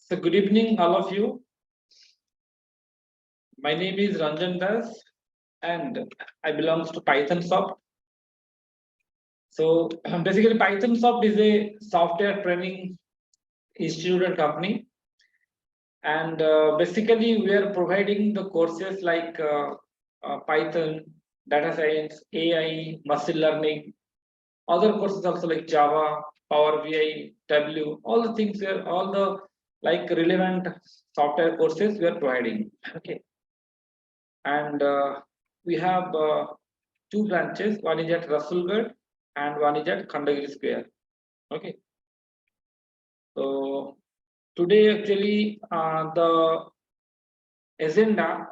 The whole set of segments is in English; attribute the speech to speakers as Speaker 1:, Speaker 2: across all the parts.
Speaker 1: So good evening, all of you. My name is Ranjan and I belongs to PythonSoft. So basically, PythonSoft is a software training institute and company, and basically we are providing the courses like Python, data science, AI, machine learning, other courses also like Java, Power BI, W, all the things where all the like relevant software courses we are providing. Okay. And we have two branches. One is at Rasulgarh and one is at Khandagiri Square. Okay. So today actually the agenda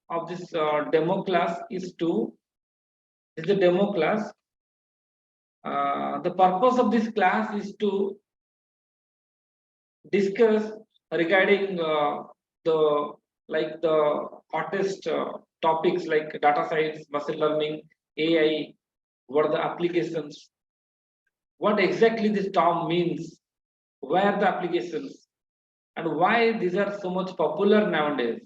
Speaker 1: of this demo class is the demo class. The purpose of this class is to discuss regarding the hottest topics like data science, machine learning, AI, what are the applications, what exactly this term means, where the applications, and why these are so much popular nowadays,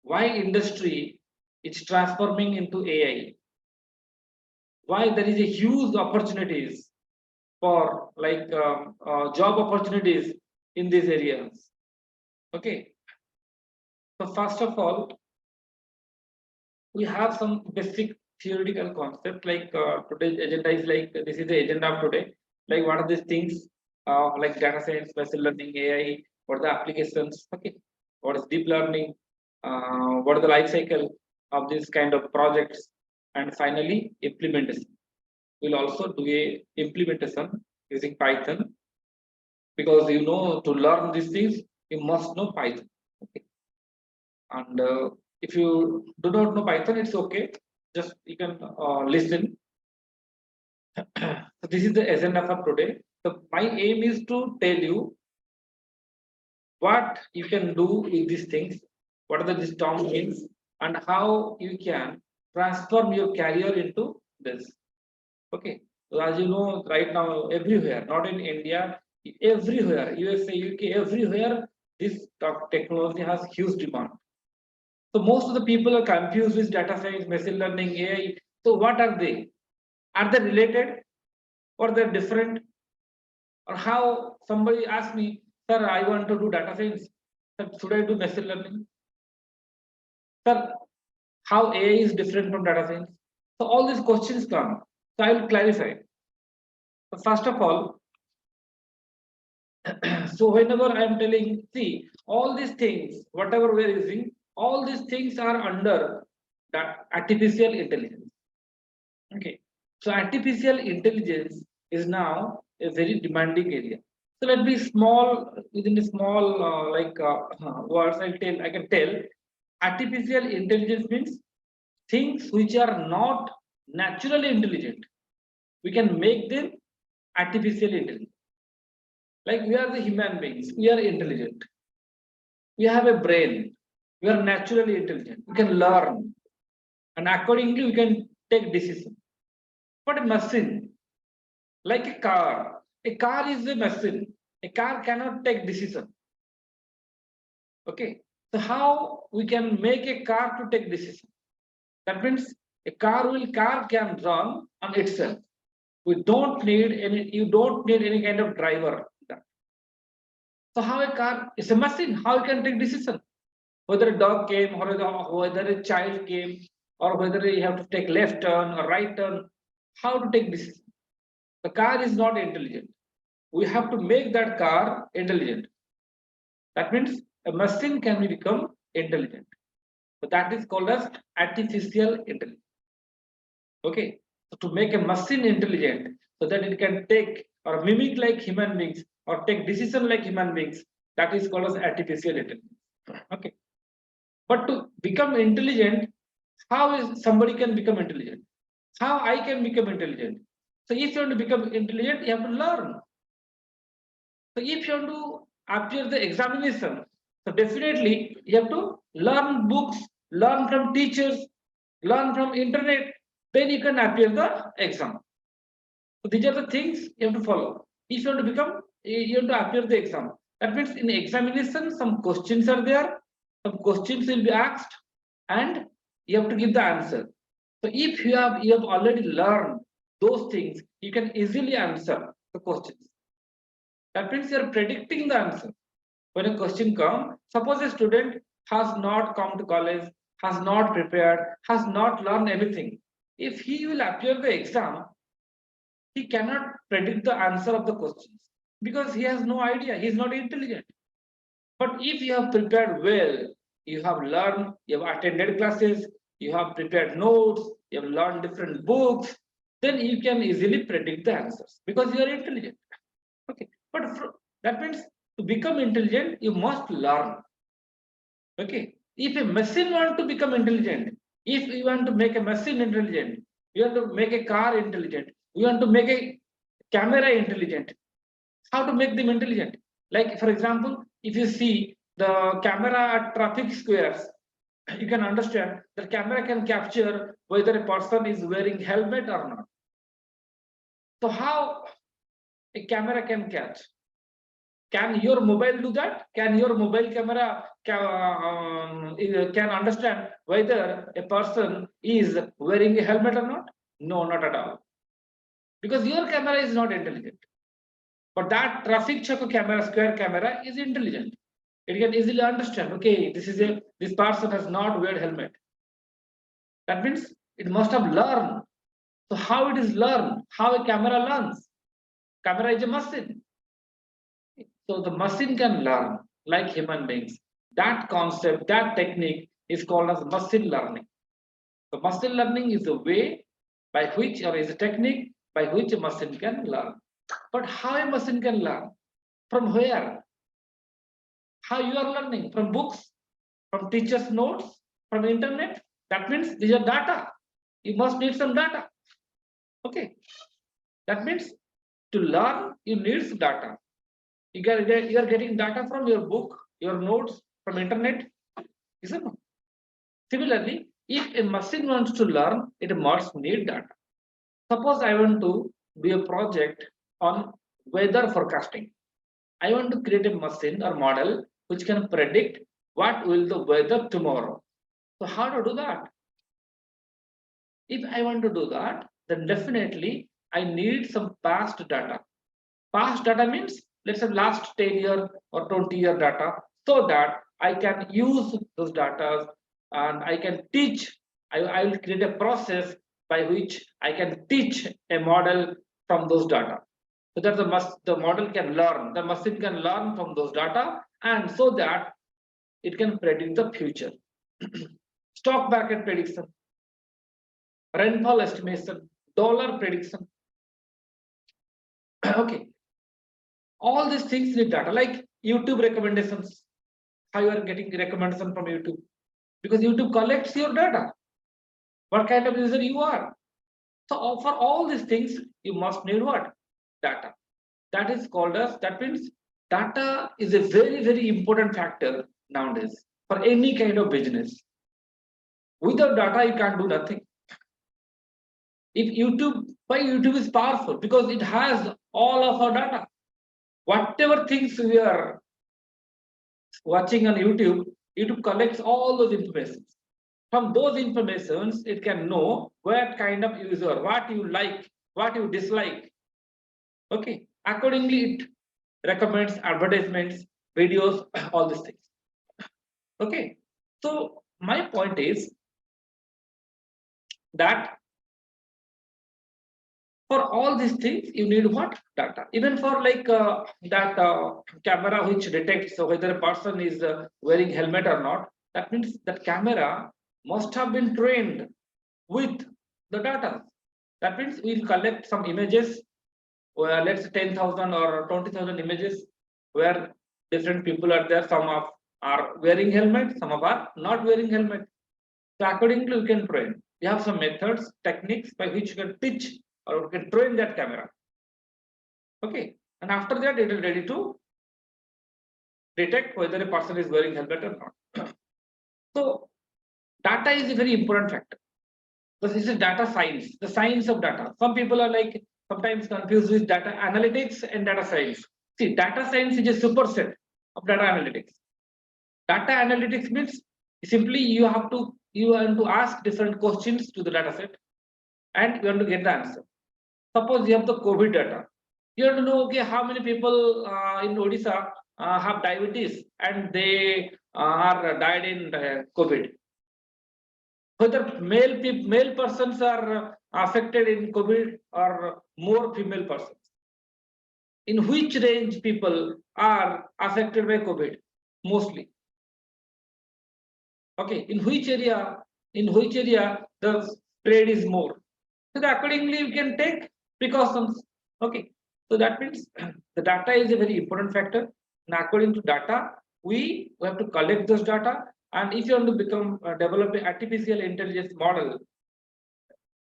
Speaker 1: why industry is transforming into AI, why there is a huge opportunities for job opportunities in these areas. Okay, so first of all, we have some basic theoretical concept like today's agenda is like this is the agenda of today. Like what are these things like data science, machine learning, AI, what are the applications, okay, what is deep learning, what is the life cycle of this kind of projects, and finally implementation. We'll also do a implementation using Python because to learn these things you must know Python. Okay. And if you do not know Python, it's okay. Just you can listen. So this is the agenda for today. So my aim is to tell you what you can do with these things, what are this term means, and how you can transform your career into this. Okay. So as you know, right now everywhere, not in India, everywhere, USA, UK, everywhere, this technology has huge demand. So most of the people are confused with data science, machine learning, AI. So what are they? Are they related or they're different? Or how somebody asked me, sir, I want to do data science. Sir, should I do machine learning? Sir, how AI is different from data science? So all these questions come. So I will clarify. So first of all, so whenever I am telling, see, all these things, whatever we are using, all these things are under that artificial intelligence. Okay, so artificial intelligence is now a very demanding area. So let me small within a small words. I can tell artificial intelligence means things which are not naturally intelligent. We can make them artificial intelligent. Like we are the human beings, we are intelligent. We have a brain. We are naturally intelligent. We can learn, and accordingly we can take decisions. But a machine, like a car is a machine. A car cannot take decision. Okay, so how we can make a car to take decision? That means a car can run on itself. We don't need any. You don't need any kind of driver. So how a car is a machine? How it can take decision? Whether a dog came, or whether a child came, or whether you have to take left turn or right turn, how to take decision? The car is not intelligent. We have to make that car intelligent. That means a machine can become intelligent. So that is called as artificial intelligence. Okay. So to make a machine intelligent so that it can take or mimic like human beings or take decision like human beings, that is called as artificial intelligence. Okay. But to become intelligent, how is somebody can become intelligent? How I can become intelligent? So if you want to become intelligent, you have to learn. So if you want to appear the examination, so definitely you have to learn books, learn from teachers, learn from internet, then you can appear the exam. So these are the things you have to follow. If you want to become, you have to appear the exam. That means in examination, some questions are there, some questions will be asked, and you have to give the answer. So if you have already learned those things, you can easily answer the questions. That means you are predicting the answer. When a question comes, suppose a student has not come to college, has not prepared, has not learned anything. If he will appear the exam, he cannot predict the answer of the questions because he has no idea, he is not intelligent. But if you have prepared well, you have learned, you have attended classes, you have prepared notes, you have learned different books, then you can easily predict the answers because you are intelligent. Okay, but that means to become intelligent, you must learn. Okay, if a machine wants to become intelligent, if you want to make a machine intelligent, you want to make a car intelligent, you want to make a camera intelligent, how to make them intelligent? Like, for example, if you see the camera at traffic squares, you can understand the camera can capture whether a person is wearing helmet or not. So how a camera can catch? Can your mobile do that? Can your mobile camera can understand whether a person is wearing a helmet or not? No, not at all. Because your camera is not intelligent. But that traffic checker camera, square camera, is intelligent. It can easily understand, okay, this person has not wear helmet. That means it must have learned. So how it is learned? How a camera learns? Camera is a machine. So the machine can learn like human beings. That concept, that technique is called as machine learning. So machine learning is the way by which, or is a technique by which a machine can learn. But how a machine can learn? From where? How you are learning? From books, from teachers' notes, from internet? That means these are data. You must need some data. Okay. That means to learn, you need data. You are getting data from your book, your notes, from internet. Isn't it? Similarly, if a machine wants to learn, it must need data. Suppose I want to do a project on weather forecasting. I want to create a machine or model which can predict what will the weather tomorrow. So how to do that? If I want to do that, then definitely I need some past data. Past data means, let's say, last 10-year or 20-year data, so that I can use those data and I can teach. I will create a process by which I can teach a model from those data. So that the model can learn, the machine can learn from those data, and so that it can predict the future. Stock market prediction, rainfall estimation, dollar prediction. Okay, all these things need data, like YouTube recommendations. How you are getting recommendation from YouTube? Because YouTube collects your data. What kind of user you are? So for all these things, you must need what? Data. That is called as, that means data is a very, very important factor nowadays for any kind of business. Without data, you can't do nothing. If why YouTube is powerful? Because it has all of our data. Whatever things we are watching on YouTube, YouTube collects all those information. From those informations, it can know what kind of user, what you like, what you dislike. Okay, accordingly, it recommends advertisements, videos, all these things. Okay, so my point is that for all these things, you need what? Data. Even for like that camera which detects whether a person is wearing helmet or not, that means that camera must have been trained with the data. That means we'll collect some images, where let's say 10,000 or 20,000 images where different people are there. Some of are wearing helmet, some of are not wearing helmet. So accordingly, you can train. You have some methods, techniques by which you can teach or you can train that camera. Okay, and after that, it is ready to detect whether a person is wearing helmet or not. So data is a very important factor. This is a data science, the science of data. Some people are sometimes confused with data analytics and data science. See, data science is a superset. of data analytics. Data analytics means simply you have to ask different questions to the data set and you want to get the answer. Suppose you have the COVID data. You have to know, okay, how many people in Odisha have diabetes and they are died in COVID. Whether male persons are affected in COVID or more female persons. In which range people are affected by COVID mostly? Okay, in which area the spread is more? So accordingly you can take precautions. Okay, so that means the data is a very important factor. And according to data, we have to collect those data. And if you want to develop an artificial intelligence model,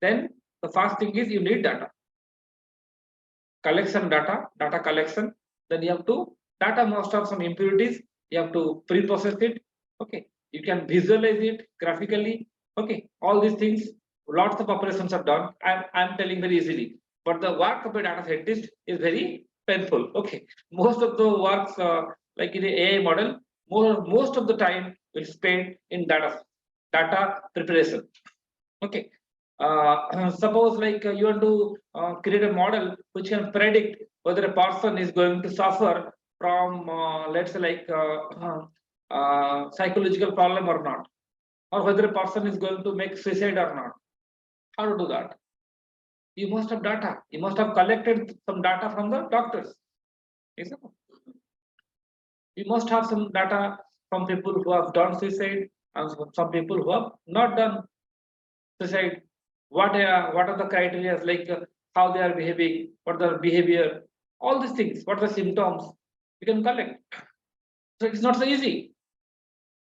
Speaker 1: then the first thing is you need data. Collection data collection. Then you have to data must have some impurities. You have to pre-process it. Okay, you can visualize it graphically. Okay, all these things. Lots of operations are done. I'm telling very easily, but the work of a data scientist is very painful. Okay, most of the works like in the AI model, most of the time will spend in data preparation. Okay, suppose like you want to create a model which can predict whether a person is going to suffer from let's say like psychological problem or not, or whether a person is going to make suicide or not. How to do that? You must have data. You must have collected some data from the doctors. You must have some data from people who have done suicide and some people who have not done suicide. What are the criteria, like how they are behaving, what their behavior, all these things, what are the symptoms you can collect. So it's not so easy.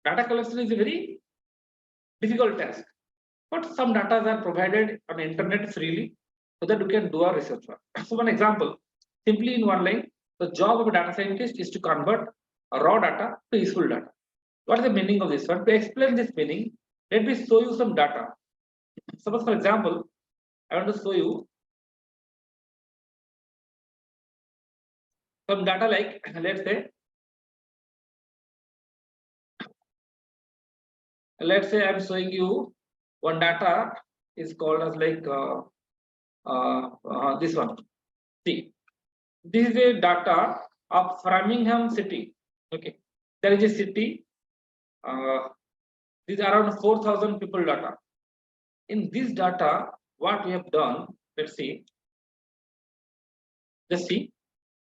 Speaker 1: Data collection is a very difficult task. But some data are provided on the internet freely so that you can do a research work. So one example, simply in one line, the job of a data scientist is to convert a raw data to useful data. What is the meaning of this one? To explain this meaning, let me show you some data. Suppose, for example, I want to show you some data like, let's say I'm showing you one data is called as like this one. See, this is a data of Framingham city. Okay, there is a city. This is around 4,000 people data. In this data, what we have done, let's see. Let's see,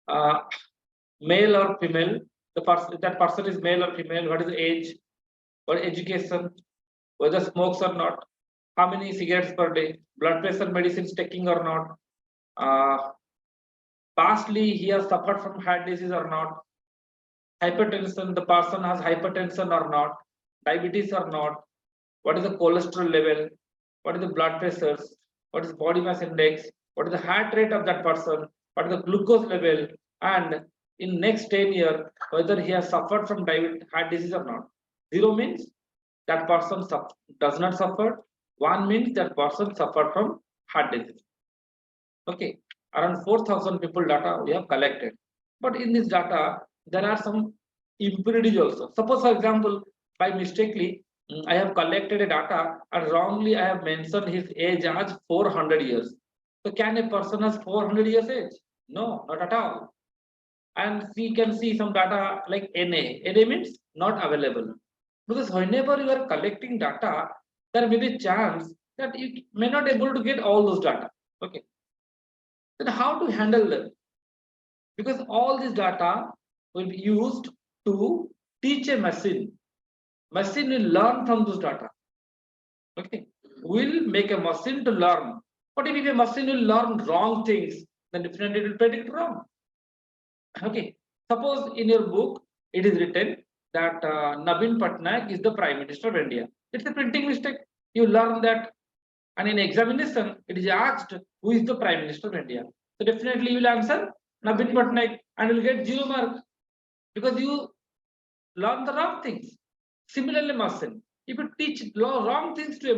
Speaker 1: male or female. That person is male or female. What is the age? What education? Whether smokes or not? How many cigarettes per day? Blood pressure medicines taking or not? Pastly, he has suffered from heart disease or not? Hypertension, the person has hypertension or not? Diabetes or not? What is the cholesterol level? What is the blood pressures? What is the body mass index? What is the heart rate of that person? What is the glucose level? And in next 10 years, whether he has suffered from heart disease or not. 0 means that person does not suffer. 1 means that person suffered from heart disease. Okay, around 4,000 people data we have collected. But in this data, there are some impurities also. Suppose, for example, by mistakenly, I have collected a data and wrongly I have mentioned his age as 400 years. So can a person has 400 years age? No, not at all. And we can see some data like NA. NA means not available. Because whenever you are collecting data, there may be a chance that you may not be able to get all those data. Okay. Then how to handle them? Because all this data will be used to teach a machine. Machine will learn from those data. Okay. We'll make a machine to learn. But if a machine will learn wrong things, then definitely it will predict wrong. Okay. Suppose in your book it is written that Navin Patnaik is the Prime Minister of India. It's a printing mistake. You learn that, and in examination it is asked who is the Prime Minister of India. So definitely you will answer Navin Patnaik and you will get 0 mark because you learn the wrong things. Similarly, machine. If you teach wrong things to a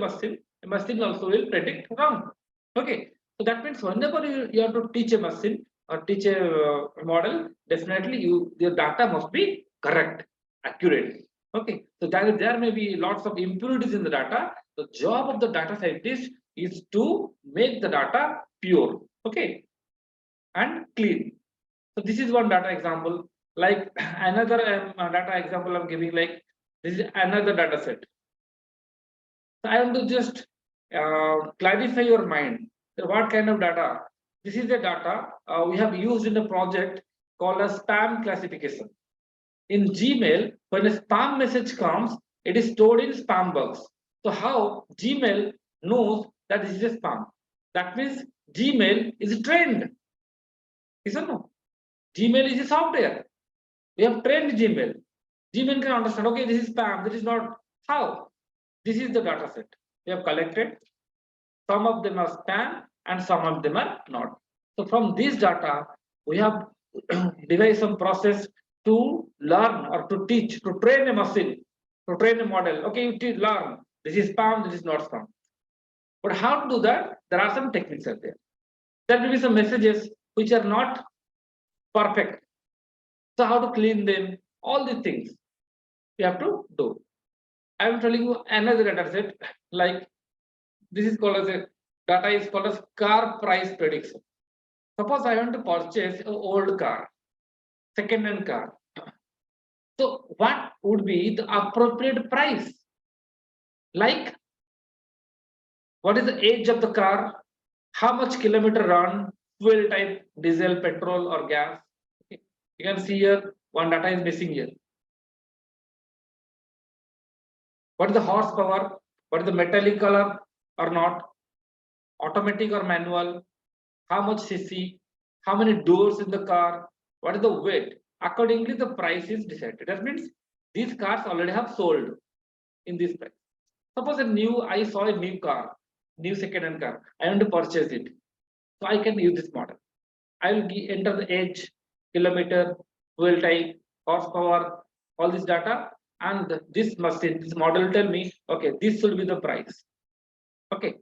Speaker 1: machine also will predict wrong. Okay. So that means whenever you have to teach a machine or teach a model, definitely your data must be correct, accurate. Okay, so there may be lots of impurities in the data. The job of the data scientist is to make the data pure, okay, and clean. So this is one data example. Like another data example I'm giving, like this is another data set. So I want to just clarify your mind. So what kind of data? This is the data we have used in a project called as spam classification. In Gmail, when a spam message comes, it is stored in spam box. So how Gmail knows that this is a spam? That means Gmail is trained. Is or no? Gmail is a software. We have trained Gmail. Gmail can understand, okay, this is spam, this is not. How? This is the data set. We have collected. Some of them are spam and some of them are not. So from this data, we have devised some process to learn or to teach, to train a machine, to train a model. Okay, you learn. This is spam, this is not spam. But how to do that? There are some techniques out there. There will be some messages which are not perfect. So how to clean them? All these things you have to do. I am telling you another data set, like this is called as a data is called as car price prediction. Suppose I want to purchase an old car, second-hand car. So what would be the appropriate price? Like, what is the age of the car? How much kilometer run? Fuel type, diesel, petrol, or gas? Okay. You can see here one data is missing here. What is the horsepower? What is the metallic color or not? Automatic or manual? How much cc? How many doors in the car? What is the weight? Accordingly, the price is decided. That means these cars already have sold in this price. Suppose I saw a new car, new second-hand car. I want to purchase it. So I can use this model. I will enter the age, kilometer, fuel type, horsepower, all this data, and this machine, this model will tell me, okay, this should be the price. Okay,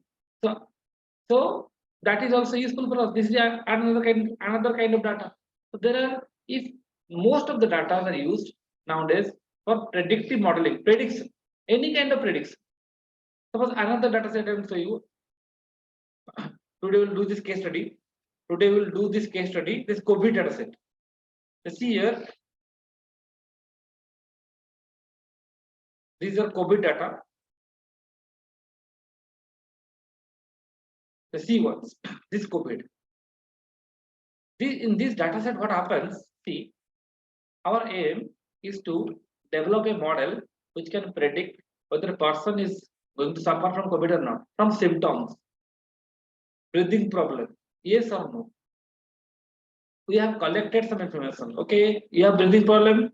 Speaker 1: so that is also useful for us. This is another kind of data. So there are, if most of the data are used nowadays for predictive modeling, prediction, any kind of prediction. Suppose another data set I will show you. Today we'll do this case study. Today we'll do this case study, this COVID data set. You see here, these are COVID data. The C ones, this COVID. In this data set, what happens? See, our aim is to develop a model which can predict whether a person is going to suffer from COVID or not, from symptoms, breathing problem, yes or no. We have collected some information. Okay, you have breathing problem,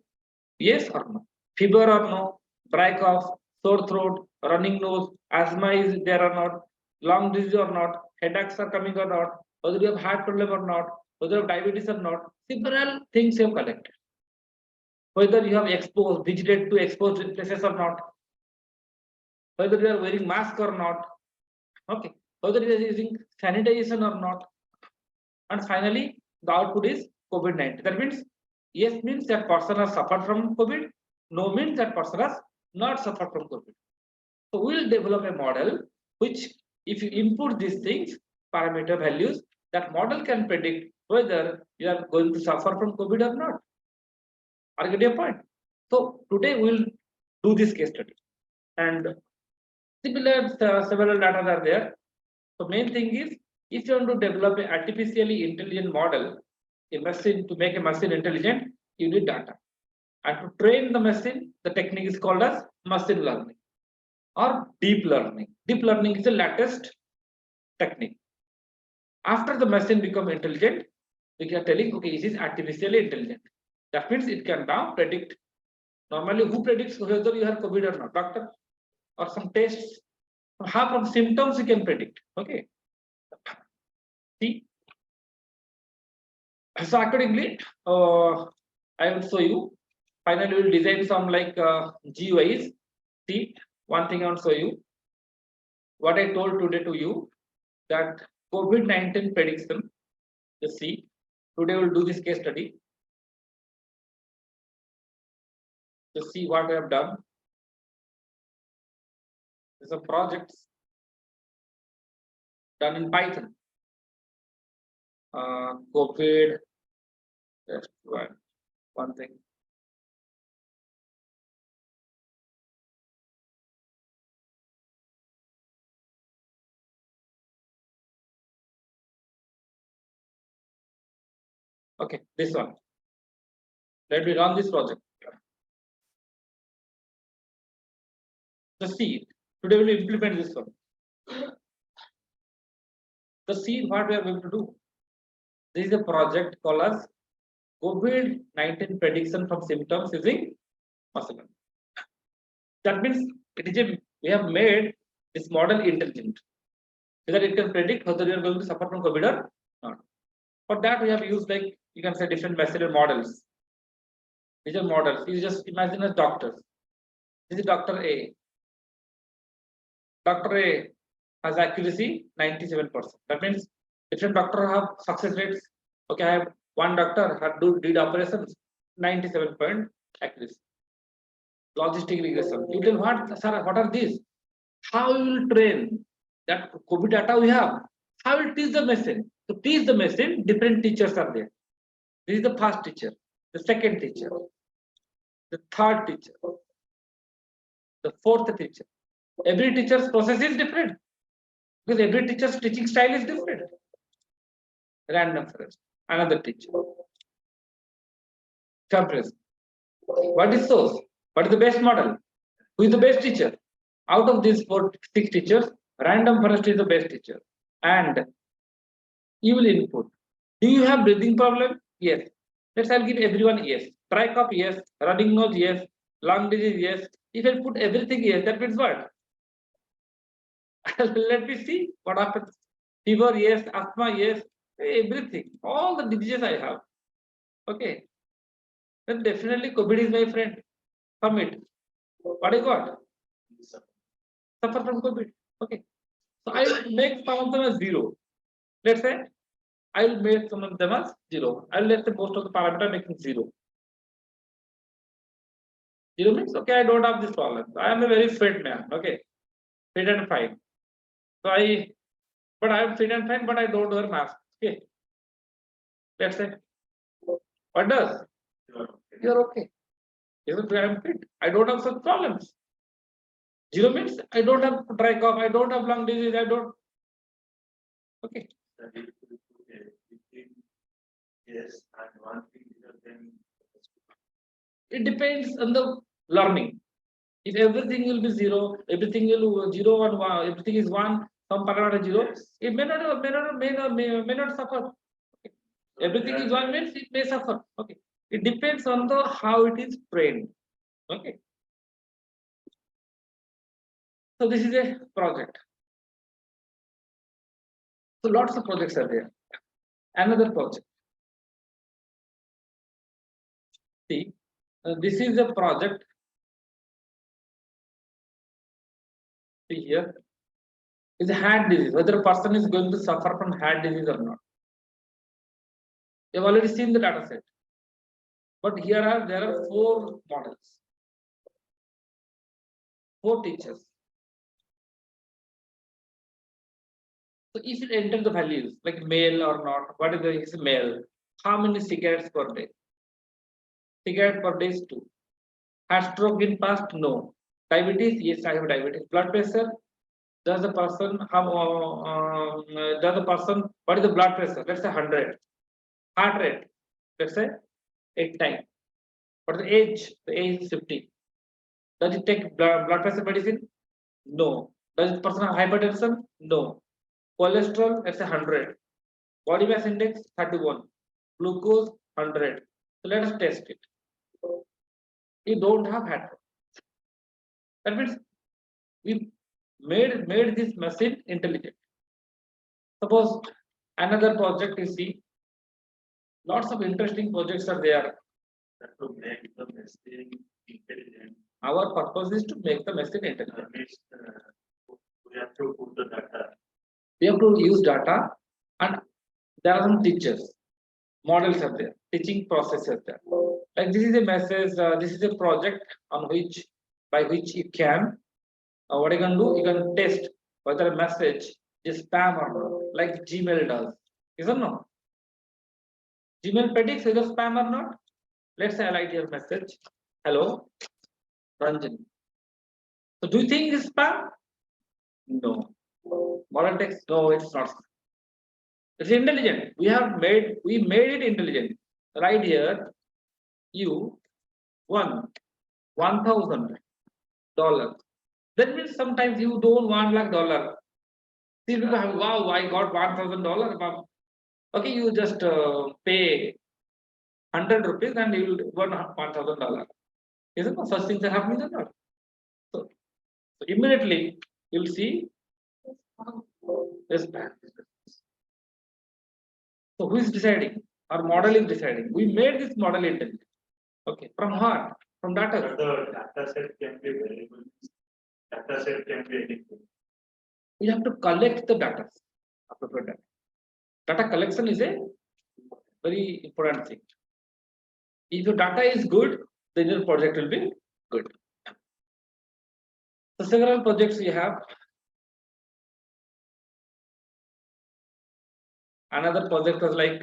Speaker 1: yes or no, fever or no, dry cough, sore throat, running nose, asthma is there or not, lung disease or not, headaches are coming or not, whether you have heart problem or not, whether you have diabetes or not, several things you have collected. Whether you have visited to exposed places or not, whether you are wearing mask or not, okay, whether you are using sanitization or not, and finally the output is COVID-19. That means yes means that person has suffered from COVID, no means that person has not suffered from COVID. So we will develop a model which, if you input these things, parameter values, that model can predict whether you are going to suffer from COVID or not. Are you getting a point? So today we will do this case study, and similar several data are there. So main thing is, if you want to develop an artificially intelligent model, a machine, to make a machine intelligent, you need data. And to train the machine, the technique is called as machine learning or deep learning. Deep learning is the latest technique. After the machine become intelligent, we are telling, okay, it is artificially intelligent. That means it can now predict. Normally, who predicts whether you have COVID or not? Doctor, or some tests. How from symptoms you can predict. Okay. See. So accordingly, I will show you. Finally, we will design some like GUIs. See, one thing I will show you. What I told today to you, that COVID-19 prediction. Just see. Today we will do this case study. Just see what we have done. There's some projects done in Python. COVID. Just one thing. Okay, this one. Let me run this project. Just see. Today we will implement this one. Just see what we are going to do. This is a project called as COVID-19 prediction from symptoms using machine learning. That means we have made this model intelligent, so that it can predict whether you are going to suffer from COVID or not. For that, we have used, like, you can say, different machine models. These are models. You just imagine as doctors. This is Dr. A. Dr. A has accuracy 97%. That means different doctors have success rates. Okay, I have one doctor did operations 97% accuracy. Logistic regression. You tell what, sir, what are these? How you will train that COVID data we have? How will teach the machine? To teach the machine, different teachers are there. This is the first teacher, the second teacher, the third teacher, the fourth teacher. Every teacher's process is different because every teacher's teaching style is different. Random forest, another teacher. Comparison. What is source? What is the best model? Who is the best teacher? Out of these 6 teachers, random forest is the best teacher. And you will input. Do you have breathing problem? Yes. I'll give everyone yes. Dry cough, yes. Running nose, yes. Lung disease, yes. If I put everything yes, that means what? Let me see what happens. Fever, yes. Asthma, yes. Everything. All the diseases I have. Okay. Then definitely COVID is my friend. Submit. What I got? Suffer from COVID. Okay. So I will make some of them as 0. Let's say I will make some of them as 0. I will let the most of the parameter making 0. 0 means okay, I don't have this problem. I am a very fit man. Okay. Fit and fine. So I am fit and fine, but I don't wear mask. Okay. Let's say. What does? You're okay. Even I am fit. I don't have such problems. 0 means I don't have dry cough, I don't have lung disease, I don't. Okay.
Speaker 2: Yes, and one thing then
Speaker 1: it depends on the learning. If everything will be 0, everything will 0 and 1, everything is 1, some parameter 0, it may not suffer. Okay. Everything is 1 means it may suffer. Okay. It depends on the how it is trained. Okay. So this is a project. So lots of projects are there. Another project. See, this is a project. See here. Is a heart disease. Whether a person is going to suffer from heart disease or not. You have already seen the data set. But there are 4 models. 4 teachers. So if you enter the values like male or not, what is the male? How many cigarettes per day? Cigarette per day is 2. Has stroke in past? No. Diabetes? Yes, I have diabetes. Blood pressure? Does the person have? What is the blood pressure? Let's say 100. Heart rate? Let's say 8 times. What is the age? The age is 50. Does it take blood pressure medicine? No. Does the person have hypertension? No. Cholesterol? Let's say 100. Body mass index 31. Glucose 100. So let us test it. You don't have heart. That means we made this machine intelligent. Suppose another project you see, lots of interesting projects are there.
Speaker 2: to make the machine intelligent.
Speaker 1: Our purpose is to make the machine intelligent.
Speaker 2: We have to put the data.
Speaker 1: We have to use data, and there are some teachers. Models are there. Teaching process is there. Like this is a message, this is a project on which, by which you can, what you can do, you can test whether a message is spam or not, like Gmail does, isn't it? Gmail predicts whether spam or not. Let's say I write your message. Hello, Ranjan. So do you think it's spam? No. Model text, no, it's not. It's intelligent. We made it intelligent. Right here, you won $1,000. That means sometimes you don't want $1,00,000. See, because wow, I got $1,000. Okay, you just pay 100 rupees and you will won $1,000. Isn't it? Such things are happening or not? So immediately you'll see this. So who is deciding? Our model is deciding. We made this model intelligent. Okay, from what? From data.
Speaker 2: But the data set can be variable. Data set can be anything.
Speaker 1: We have to collect the data. Appropriate data. Data collection is a very important thing. If your data is good, then your project will be good. So several projects we have. Another project was like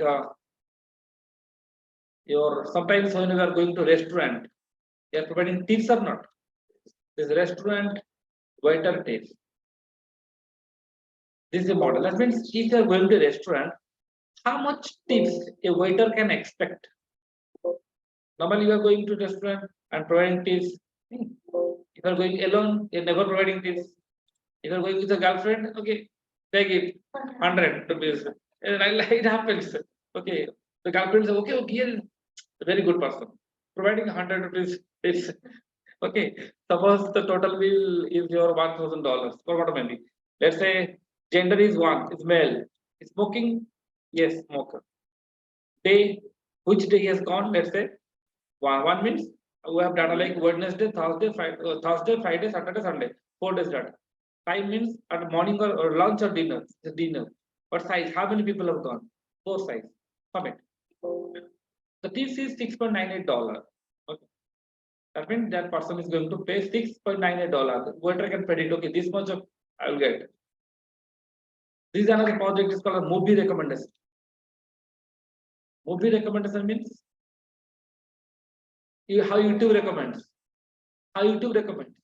Speaker 1: your sometimes when you are going to restaurant, you are providing tips or not. This restaurant waiter tips. This is a model. That means if you are going to a restaurant, how much tips a waiter can expect? Normally, you are going to restaurant and providing tips. If you are going alone, you're never providing tips. If you are going with a girlfriend, okay, take it 100 rupees. It happens. Okay, the girlfriend says, okay, okay, a very good person. Providing 100 rupees tips. Okay, suppose the total bill is your $1,000 for what maybe. Let's say gender is one, is male. Smoking, yes, smoker. Day, which day he has gone? Let's say one means we have data like Wednesday, Thursday, Friday, Saturday, Sunday. 4 days data. Time means at morning or lunch or dinner. It's dinner. What size? How many people have gone? 4 size. Submit. The tips is $6.98. Okay. That means that person is going to pay $6.98. The waiter can predict, okay, this much of I will get. This is another project is called a movie recommendation. Movie recommendation means how YouTube recommends. How YouTube recommends.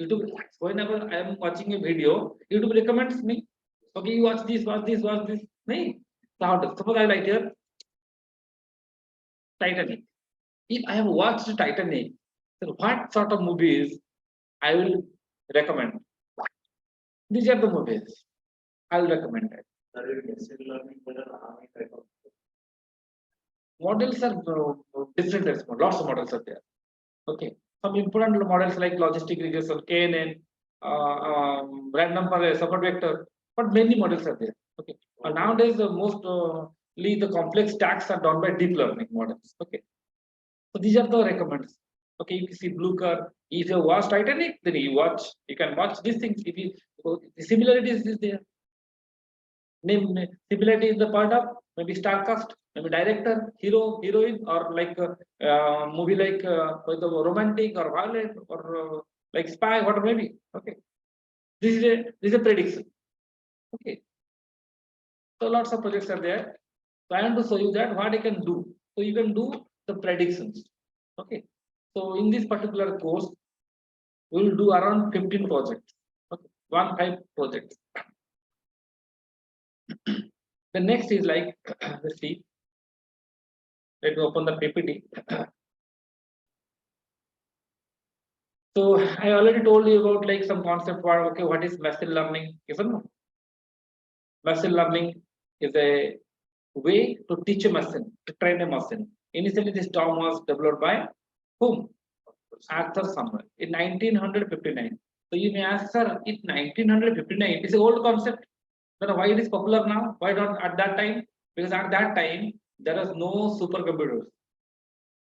Speaker 1: YouTube, whenever I am watching a video, YouTube recommends me. Okay, you watch this, watch this, watch this. No. Suppose I like here Titanic. If I have watched Titanic, then what sort of movies I will recommend? These are the movies I will recommend it. Models are different. Lots of models are there. Okay. Some important models like logistic regression, KNN, random support vector, but many models are there. Okay. Nowadays, mostly the complex stacks are done by deep learning models. Okay. So these are the recommends. Okay, if you see blue car, if you watch Titanic, then you can watch these things. If you the similarities is there. Similarity is the part of maybe star cast, maybe director, hero, heroine, or like movie like with the romantic or violent or like spy, whatever maybe. Okay, this is a prediction. Okay, so lots of projects are there. So I want to show you that what I can do. So you can do the predictions. Okay, so in this particular course, we will do around 15 projects. Okay, 15 projects. The next is like, let's see. Let me open the PPT. So I already told you about like some concept for okay, what is machine learning? Isn't it? Machine learning is a way to teach a machine, to train a machine. Initially, this term was developed by whom? Arthur Sumner in 1959. So you may ask, sir, in 1959, it's an old concept. Then why it is popular now? Why not at that time? Because at that time there was no supercomputers.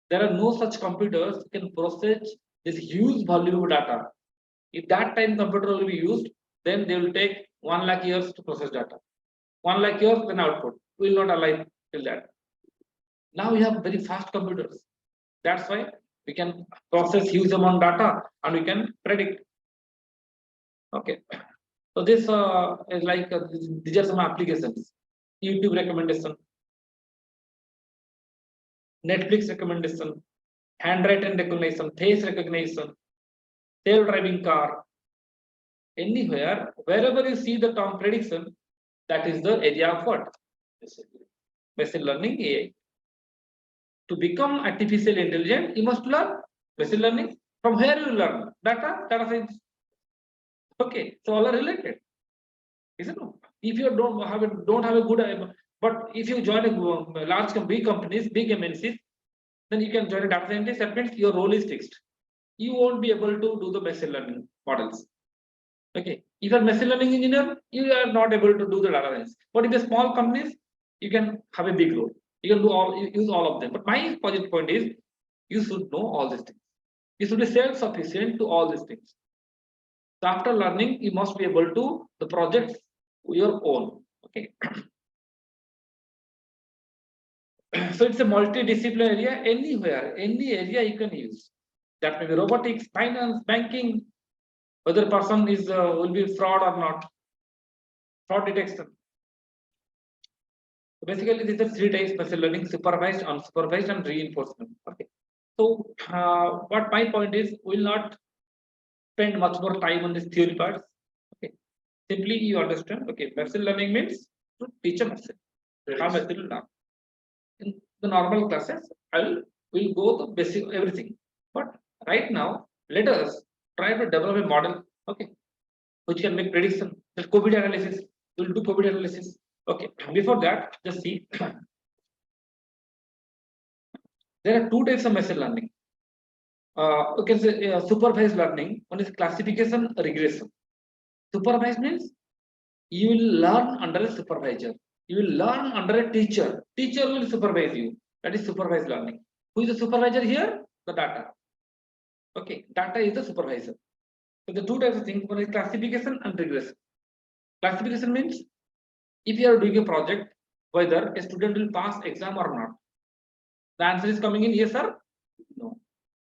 Speaker 1: There are no such computers that can process this huge volume of data. If that time computer will be used, then they will take 1 lakh years to process data. 1 lakh years, then output. We will not alive till that. Now we have very fast computers. That's why we can process huge amount data and we can predict. Okay. So this is like these are some applications. YouTube recommendation, Netflix recommendation, handwritten recognition, face recognition, self-driving car. Anywhere, wherever you see the term prediction, that is the area of what? Machine learning AI. To become artificial intelligent, you must learn machine learning. From where you learn? Data science. Okay, so all are related. Isn't it? If you don't have a good, but if you join a large big companies, big MNCs, then you can join a data scientist. That means your role is fixed. You won't be able to do the machine learning models. Okay, if you're a machine learning engineer, you are not able to do the data science. But in the small companies, you can have a big role. You can use all of them. But my positive point is, you should know all these things. You should be self-sufficient to all these things. So after learning, you must be able to the projects your own. Okay. So it's a multidisciplinary area. Anywhere, any area you can use. That may be robotics, finance, banking, whether a person is will be fraud or not, fraud detection. So basically, these are three types: machine learning: supervised, unsupervised, and reinforcement. Okay. So what my point is, we'll not spend much more time on this theory parts. Okay. Simply you understand. Okay, machine learning means to teach a machine. How machine will learn. In the normal classes, we'll go the basic everything. But right now, let us try to develop a model. Okay, which can make prediction. The COVID analysis. We'll do COVID analysis. Okay. Before that, just see. There are two types of machine learning. You can say supervised learning. One is classification, regression. Supervised means you will learn under a supervisor. You will learn under a teacher. Teacher will supervise you. That is supervised learning. Who is the supervisor here? The data. Okay, data is the supervisor. So the two types of things, one is classification and regression. Classification means if you are doing a project, whether a student will pass exam or not. The answer is coming in yes or no.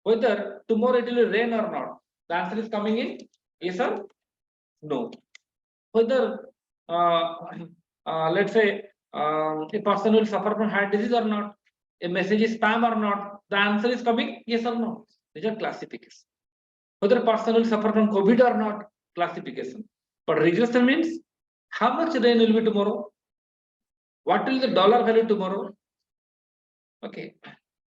Speaker 1: Whether tomorrow it will rain or not. The answer is coming in yes or no. Whether let's say a person will suffer from heart disease or not, a message is spam or not, the answer is coming yes or no. These are classification. Whether a person will suffer from COVID or not, classification. But regression means how much rain will be tomorrow, what will the dollar value tomorrow. Okay,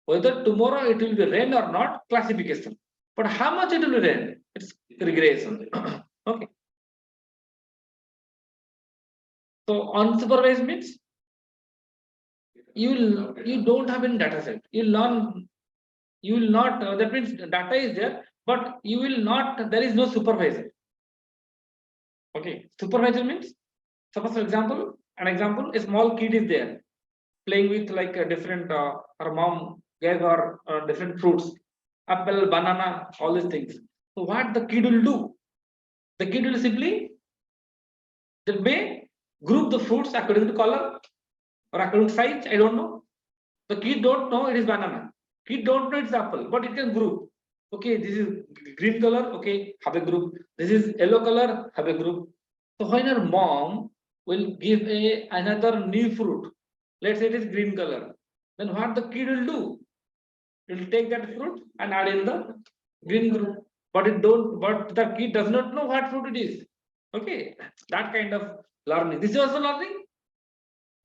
Speaker 1: whether tomorrow it will be rain or not, classification. But how much it will be rain, it's regression. Okay. So unsupervised means you don't have any data set. You learn, you will not. That means data is there, but you will not. There is no supervisor. Okay, supervisor means suppose for example, a small kid is there playing with like a different. Her mom gave her different fruits, apple, banana, all these things. So what the kid will do? The kid will simply they may group the fruits according to color or according to size. I don't know. The kid don't know it is banana. Kid don't know it's apple, but it can group. Okay, this is green color. Okay, have a group. This is yellow color. Have a group. So when your mom will give another new fruit, let's say it is green color, then what the kid will do? It will take that fruit and add in the green group. But it don't. But the kid does not know what fruit it is. Okay, that kind of learning. This is also learning.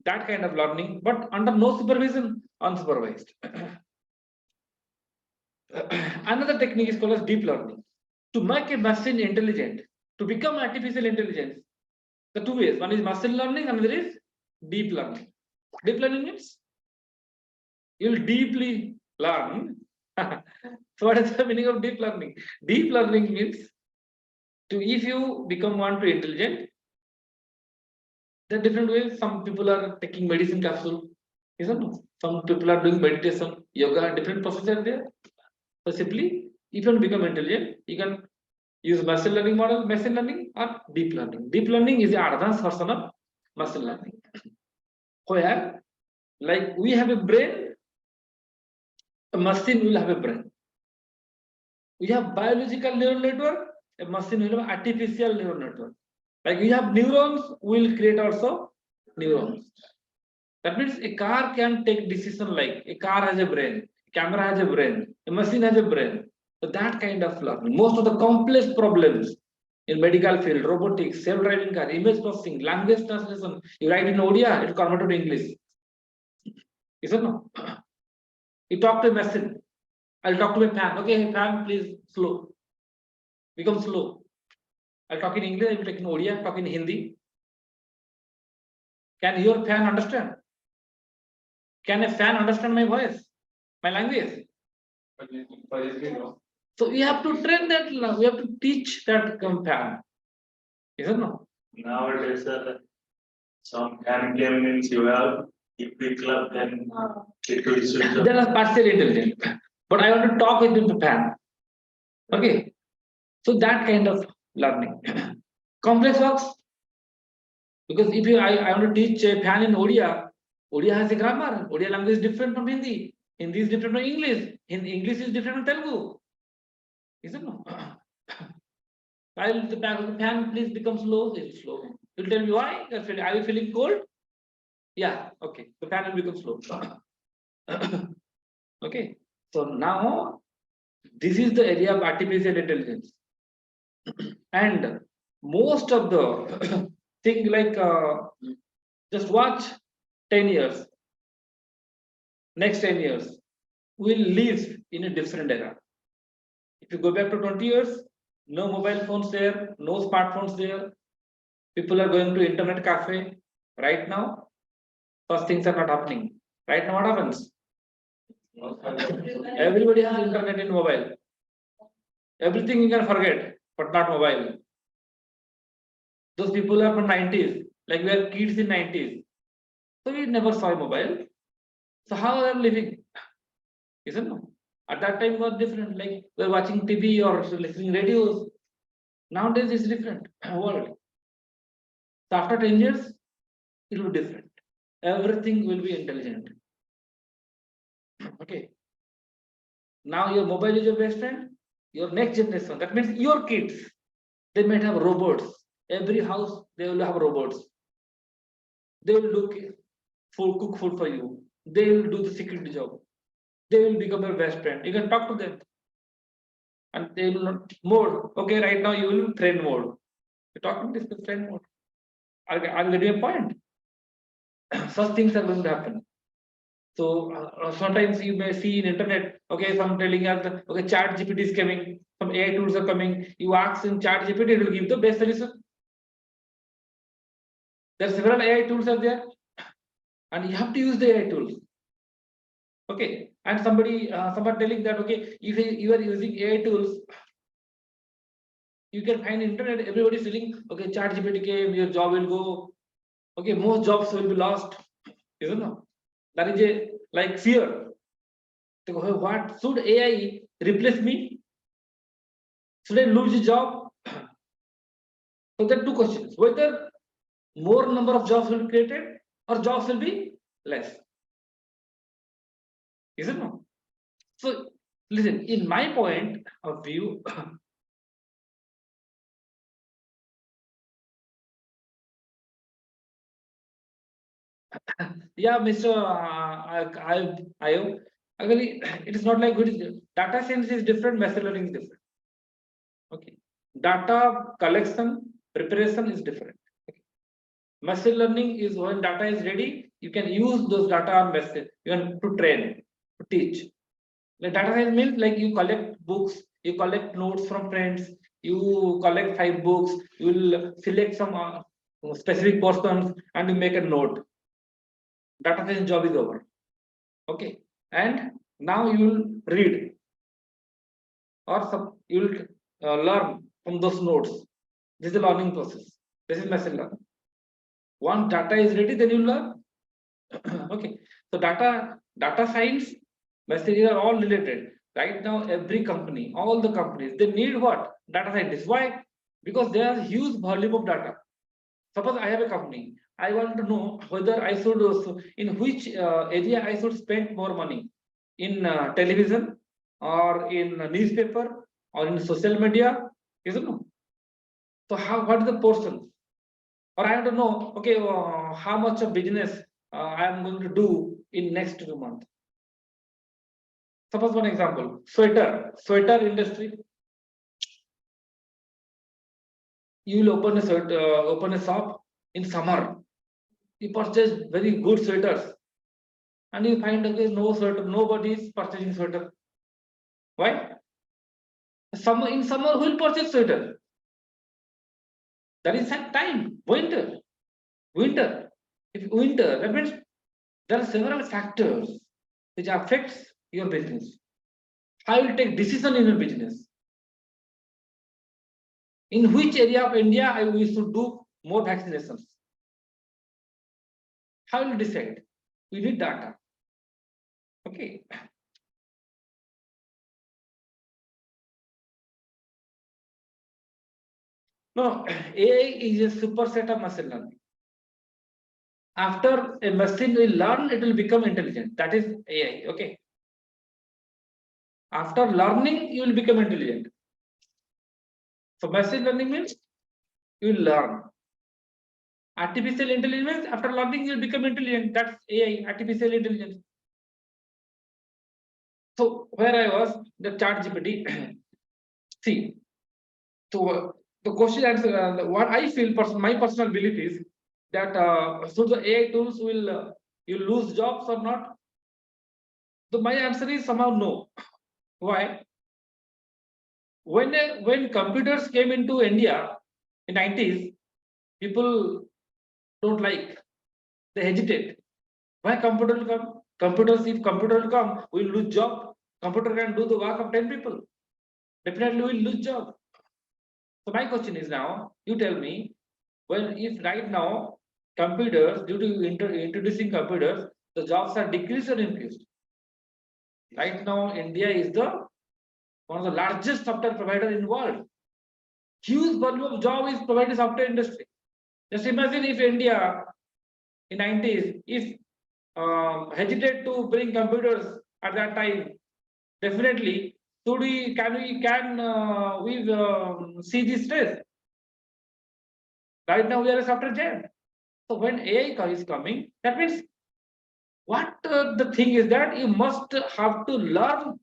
Speaker 1: That kind of learning, but under no supervision, unsupervised. Another technique is called as deep learning. To make a machine intelligent, to become artificial intelligence, the two ways. One is machine learning, another is deep learning. Deep learning means you will deeply learn. So what is the meaning of deep learning? Deep learning means if you become one to intelligent, there are different ways. Some people are taking medicine capsule, isn't it? Some people are doing meditation, yoga, different processes there. So simply, if you want to become intelligent, you can use machine learning model, machine learning, or deep learning. Deep learning is the advanced version of machine learning. Where, like we have a brain, A machine will have a brain. We have biological neural network, a machine will have artificial neural network. Like we have neurons, we'll create also neurons. That means a car can take decision like a car has a brain, camera has a brain, a machine has a brain. So that kind of learning. Most of the complex problems in medical field, robotics, self-driving car, image processing, language translation, you write in Odia, it converted to English. Is it no? You talk to a machine. I'll talk to a fan. Okay, fan, please slow. Become slow. I'll talk in English, I'll talk in Odia, talk in Hindi. Can your fan understand? Can a fan understand my voice, my language? So we have to train that. We have to teach that fan. Is it no?
Speaker 2: Nowadays, some can game means you have, if we club, then it will switch off.
Speaker 1: They are partially intelligent, but I want to talk with the fan. Okay, so that kind of learning. Complex works, because if you I want to teach a fan in Odia, Odia has a grammar. Odia language is different from Hindi. Hindi is different from English. English is different from Telugu. Is it no? While the fan please become slow, it's slow. You'll tell me why? Are you feeling cold? Yeah, okay. The fan will become slow. Okay. So now this is the area of artificial intelligence. And most of the thing like just watch 10 years. Next 10 years, we'll live in a different era. If you go back to 20 years, no mobile phones there, no smartphones there. People are going to internet cafe. Right now, first things are not happening. Right now, what happens? Everybody has internet in mobile. Everything you can forget, but not mobile. Those people are from 90s, like we are kids in 90s. So we never saw a mobile. So how are they living? Isn't it? At that time was different, like we're watching TV or listening radios. Nowadays it's different world. So after 10 years, it will be different. Everything will be intelligent. Okay. Now your mobile is your best friend. Your next generation, that means your kids, they might have robots. Every house they will have robots. They will look for cook food for you. They will do the security job. They will become your best friend. You can talk to them. And they will not mode. Okay, right now you will friend mode. You're talking this is friend mode. I'll get you a point. Such things are going to happen. So sometimes you may see in internet, okay, some telling us, okay, chat GPT is coming, some AI tools are coming. You ask in chat GPT, it will give the best solution. There are several AI tools are there, and you have to use the AI tools. Okay, and somebody telling that, okay, if you are using AI tools, you can find internet, everybody is telling, okay, chat GPT came, your job will go. Okay, most jobs will be lost. Isn't it? That is a like fear. What should AI replace me? Should I lose the job? So there are two questions: whether more number of jobs will be created or jobs will be less. Is it no? So listen, in my point of view, yeah, Mr. I actually it is not like good. Data science is different, machine learning is different. Okay, data collection preparation is different. Okay. Machine learning is when data is ready, you can use those data on message, you can to train, to teach. Like data science means like you collect books, you collect notes from friends, you collect 5 books, you will select some specific portions and you make a note. Data science job is over. Okay, and now you will read or some you will learn from those notes. This is a learning process. This is machine learning. Once data is ready, then you learn. Okay, so data science, messages are all related. Right now, every company, all the companies, they need what? Data scientists. Why? Because there are huge volume of data. Suppose I have a company, I want to know whether I should in which area I should spend more money. in television or in a newspaper or in social media, isn't it? So what is the portion? Or I want to know, okay, how much of business I am going to do in next 2 months. Suppose one example, sweater industry. You will open a shop in summer. You purchase very good sweaters, and you find okay, no sweater, nobody is purchasing sweater. Why? In summer, who will purchase sweater? That is that time, winter. If winter, that means there are several factors which affects your business. How you will take decision in your business? In which area of India we should do more vaccinations? How will you decide? We need data. Okay. No, AI is a superset of machine learning. After a machine will learn, it will become intelligent. That is AI. Okay. After learning, you will become intelligent. So machine learning means you will learn. Artificial intelligence, after learning, you will become intelligent. That's AI, artificial intelligence. So where I was, the chat GPT. See, so the question answer, what I feel, my personal belief is that so the AI tools will you lose jobs or not? So my answer is somehow no. Why? When computers came into India in 90s, people don't like, they hesitate. Why computer will come? Computers, if computer will come, we will lose job. Computer can do the work of 10 people. Definitely we will lose job. So my question is now, you tell me, well, if right now computers, due to introducing computers, the jobs are decreased or increased. Right now, India is the one of the largest software provider in the world. Huge volume of job is provided software industry. Just imagine if India in 90s, if hesitate to bring computers at that time, definitely can we see this stress? Right now we are a software giant. So when AI is coming, that means what the thing is that you must have to learn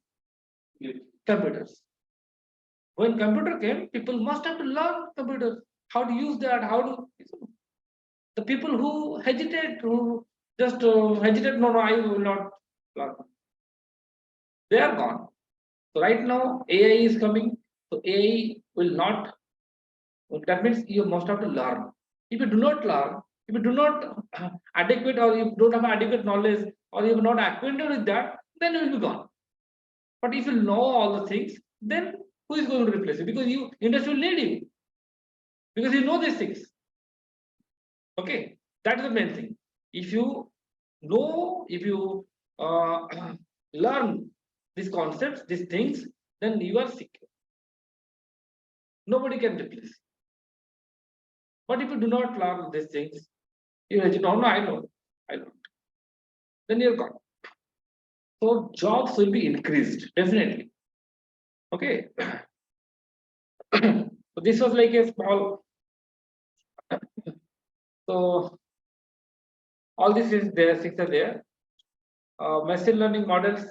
Speaker 1: computers. When computer came, people must have to learn computers, how to use that, how to. The people who hesitate, who just hesitate, no, I will not learn. They are gone. So right now AI is coming. So AI will not. That means you must have to learn. If you do not learn, if you do not adequate or you don't have adequate knowledge or you're not acquainted with that, then you will be gone. But if you know all the things, then who is going to replace you? Because you industry will need you. Because you know these things. Okay, that is the main thing. If you know, if you learn these concepts, these things, then you are secure. Nobody can replace you. But if you do not learn these things, you say, no, I know, I don't. Then you're gone. So jobs will be increased, definitely. Okay. So this was like a small. So all this is there, things are there. Machine learning models,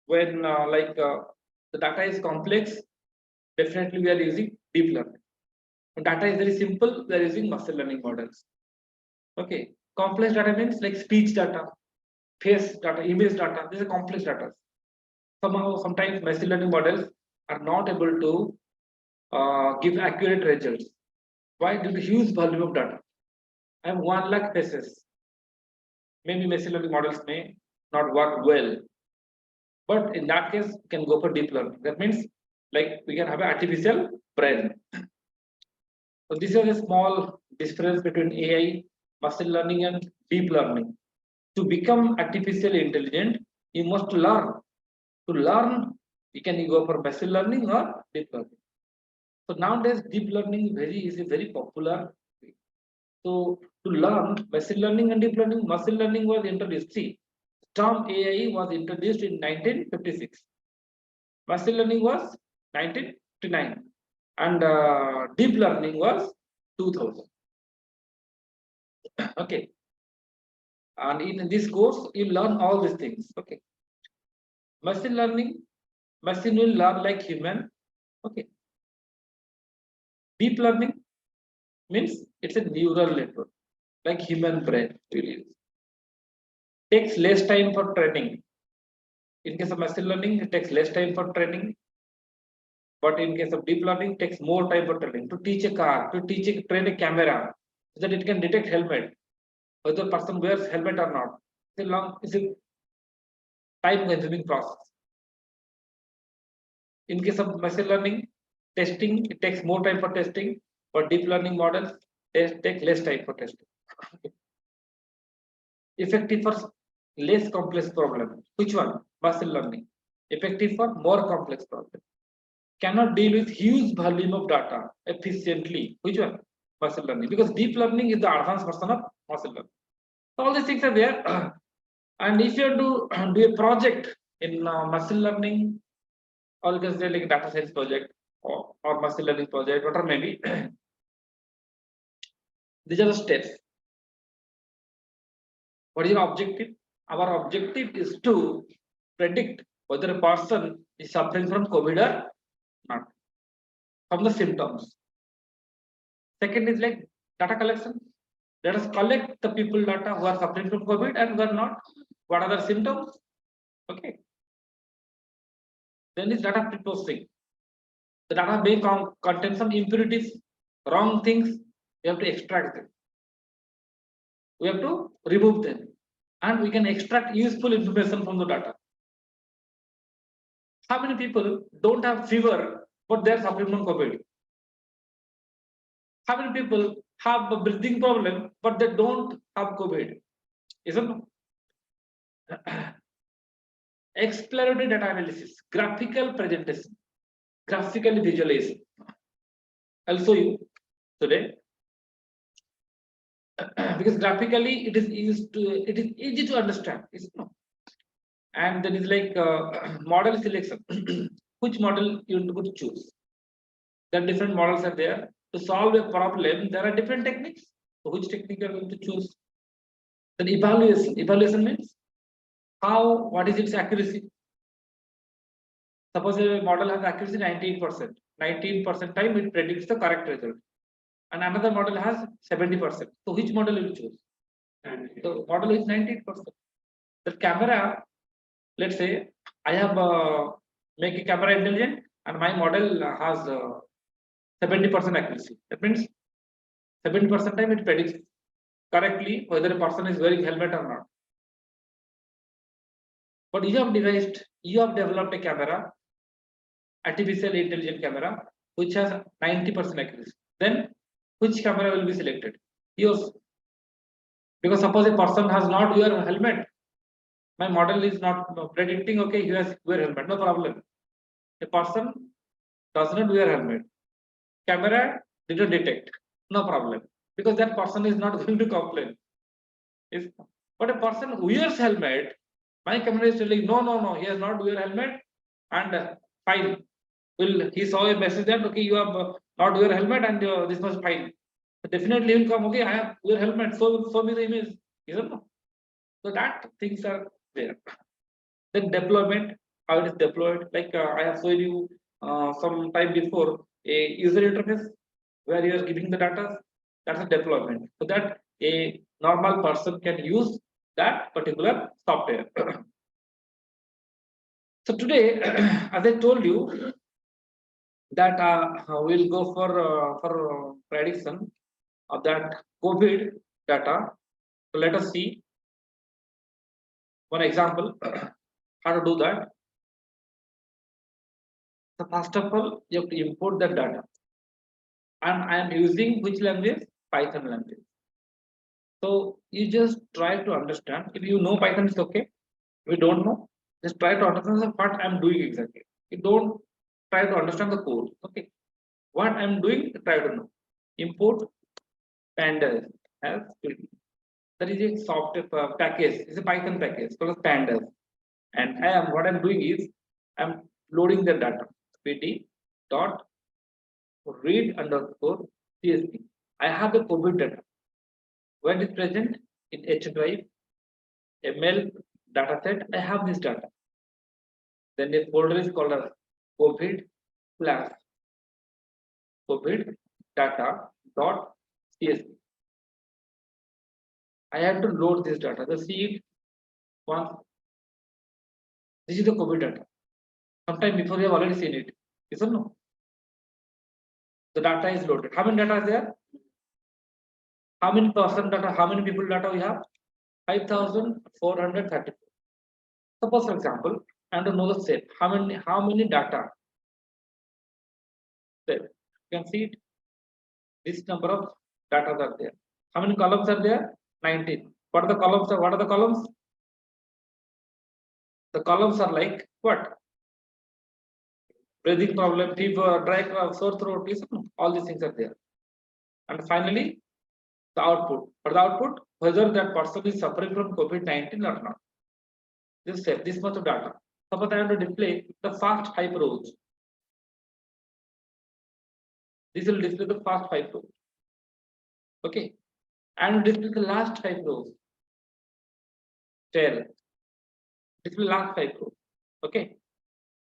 Speaker 1: when the data is complex, definitely we are using deep learning. When data is very simple, we are using machine learning models. Okay, complex data means like speech data, face data, image data. These are complex data. Sometimes machine learning models are not able to give accurate results. Why? Due to huge volume of data. I have 1 lakh faces. Maybe machine learning models may not work well. But in that case, we can go for deep learning. That means like we can have an artificial brain. So this is a small difference between AI, machine learning, and deep learning. To become artificially intelligent, you must learn. To learn, you can go for machine learning or deep learning. So nowadays, deep learning is a very popular way. So to learn machine learning and deep learning, machine learning was introduced. See, term AI was introduced in 1956. Machine learning was 1959, and deep learning was 2000. Okay, and in this course you learn all these things. Okay, machine learning, machine will learn like human. Okay, deep learning means it's a neural network like human brain will use. Takes less time for training. In case of machine learning, it takes less time for training. But in case of deep learning, it takes more time for training. To teach a car, to train a camera, so that it can detect helmet, whether the person wears helmet or not. It's a time-consuming process. In case of machine learning, testing, it takes more time for testing. For deep learning models, take less time for testing. Effective for less complex problem. Which one? Machine learning. Effective for more complex problem. Cannot deal with huge volume of data efficiently. Which one? Machine learning. Because deep learning is the advanced version of machine learning. So all these things are there. And if you do a project in machine learning, or you can say like data science project or machine learning project, whatever maybe, these are the steps. What is your objective? Our objective is to predict whether a person is suffering from COVID or not, from the symptoms. Second is like data collection. Let us collect the people data who are suffering from COVID and who are not. What are the symptoms? Okay. Then is data pre-processing. The data may contain some impurities, wrong things. We have to extract them. We have to remove them, and we can extract useful information from the data. How many people don't have fever but they are suffering from COVID? How many people have a breathing problem but they don't have COVID? Isn't it? Exploratory data analysis, graphical presentation, graphical visualization. I'll show you today. Because graphically it is easy to understand. And then it's like model selection. Which model you would choose? There are different models are there. To solve a problem, there are different techniques. So which technique you are going to choose? Then evaluation. Evaluation means what is its accuracy? Suppose a model has accuracy 98%. 19% time it predicts the correct result. And another model has 70%. So which model you will choose? The model is 98%. The camera, let's say I have make a camera intelligent and my model has 70% accuracy. That means 70% time it predicts correctly whether a person is wearing helmet or not. But you have developed a camera, artificial intelligent camera, which has 90% accuracy. Then which camera will be selected? Yours. Because suppose a person has not wear a helmet, my model is not predicting, okay, he has wear helmet, no problem. A person does not wear helmet, camera did not detect, no problem, because that person is not going to complain. But a person who wears helmet, my camera is telling no, he has not wear helmet, and fine. He saw a message that okay, you have not wear helmet and this was fine. Definitely he will come, okay, I have wear helmet, so show me the image, isn't it? So that things are there. Then deployment, how it is deployed. Like I have shown you some time before a user interface where you are giving the data. That's a deployment, so that a normal person can use that particular software. So today, as I told you, that we'll go for prediction of that COVID data. So let us see one example how to do that. So first of all, you have to import the data, and I am using which language? Python language. So you just try to understand. If you know Python, it's okay. If you don't know, just try to understand what I'm doing exactly. You don't try to understand the code. Okay, what I'm doing, try to know. Import pandas as That is a software package. It's a Python package called as pandas. And what I'm doing is I'm loading the data. pt dot read underscore csv. I have the COVID data. When it's present in H drive, ML dataset, I have this data. Then the folder is called as COVID plus COVID data dot csv. I have to load this data. The seed one. This is the COVID data. Sometime before you have already seen it. Yes or no? The data is loaded. How many data is there? How many person data? How many people data we have? 5,434. Suppose, for example, I want to know the set. How many data? Set. You can see it. This number of data are there. How many columns are there? 19. What are the columns? What are the columns? The columns are like what? Breathing problem, fever, dry cough, sore throat, all these things are there. And finally, the output. For the output, whether that person is suffering from COVID-19 or not. This much of data. Suppose I want to display the first 5 rows. This will display the first 5 rows. Okay. And display the last 5 rows. Tell. Display last 5 rows. Okay.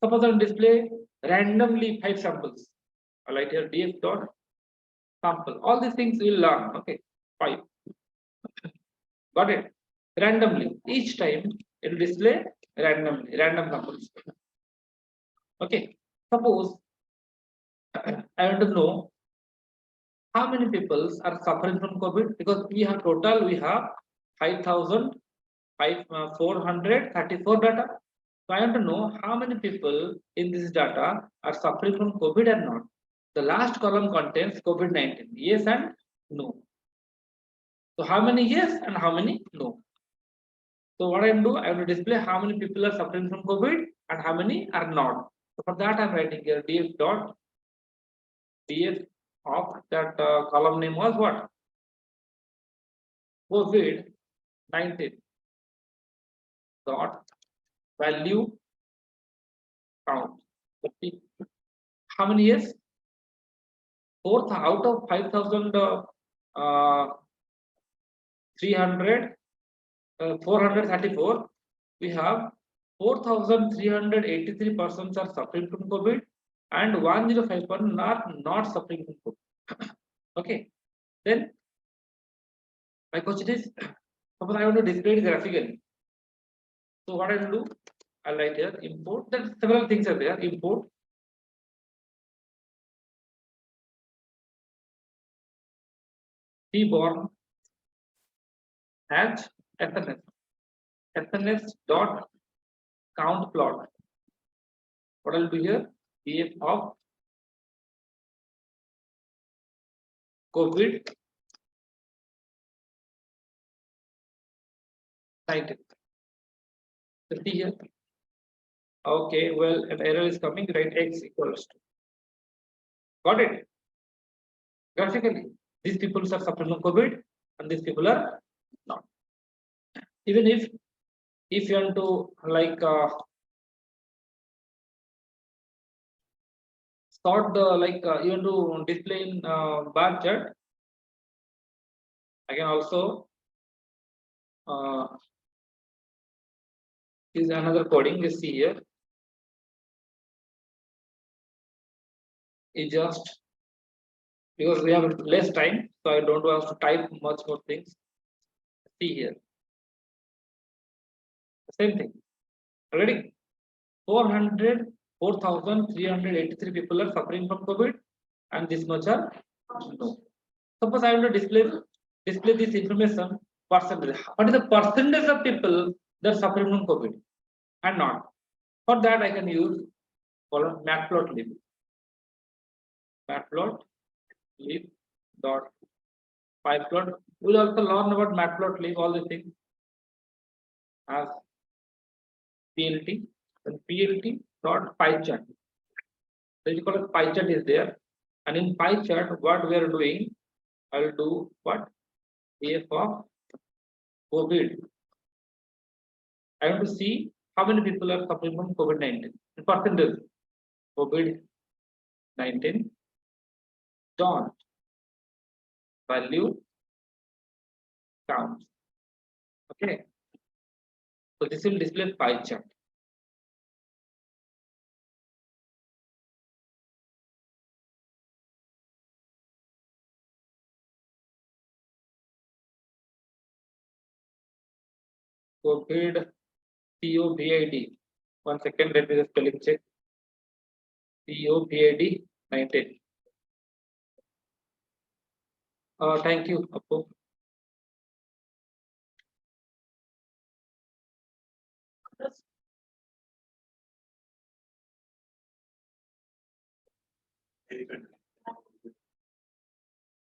Speaker 1: Suppose I display randomly 5 samples. I write here df dot sample. All these things we'll learn. Okay. 5. Got it? Randomly. Each time it will display randomly, random samples. Okay. Suppose I want to know how many people are suffering from COVID, because we have 5,434 data. So I want to know how many people in this data are suffering from COVID or not. The last column contains COVID-19, yes and no. So how many yes and how many no. So what I do, I will display how many people are suffering from COVID and how many are not. So for that I'm writing here df dot df of that column name was what? COVID-19 dot value count. How many years? 4th out of 434, we have 4,383 persons are suffering from COVID and 105 persons are not suffering from COVID. Okay. Then my question is, suppose I want to display it graphically. So what I will do, I'll write here import. Then several things are there. Import Tborn has SNS dot count plot. What I'll do here, df of COVID-19. See here. Okay, well, an error is coming, right? X equals to. Got it? Graphically, these people are suffering from COVID and these people are not. Even if you want to like sort the you want to display in bar chart, I can also is another coding. Let's see here. It just because we have less time, so I don't want to type much more things. See here. Same thing. Already 4,383 people are suffering from COVID and this much are no. Suppose I want to display this information percentage. What is the percentage of people that are suffering from COVID and not? For that I can use column matplotlib. Matplotlib dot pyplot. We'll also learn about matplotlib, all the things as PLT and PLT dot pie chart. So you call it pie chart is there, and in pie chart, what we are doing, I will do what? AF of COVID. I want to see how many people are suffering from COVID-19 in percentage. COVID-19 don't value count. Okay. So this will display pie chart. COVID COVID. 1 second, let me just spelling check. COVID 19. Thank you, Appu.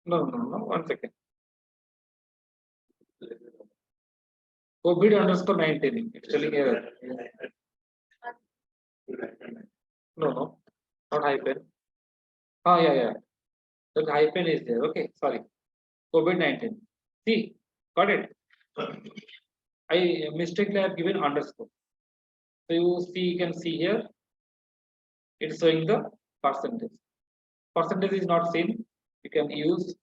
Speaker 1: No, 1 second. COVID underscore 19. It's telling error. No, not hyphen. Oh, yeah. The hyphen is there. Okay, sorry. COVID-19. See, got it. I mistakenly have given underscore. So you can see here, it's showing the percentage. Percentage is not seen. You can use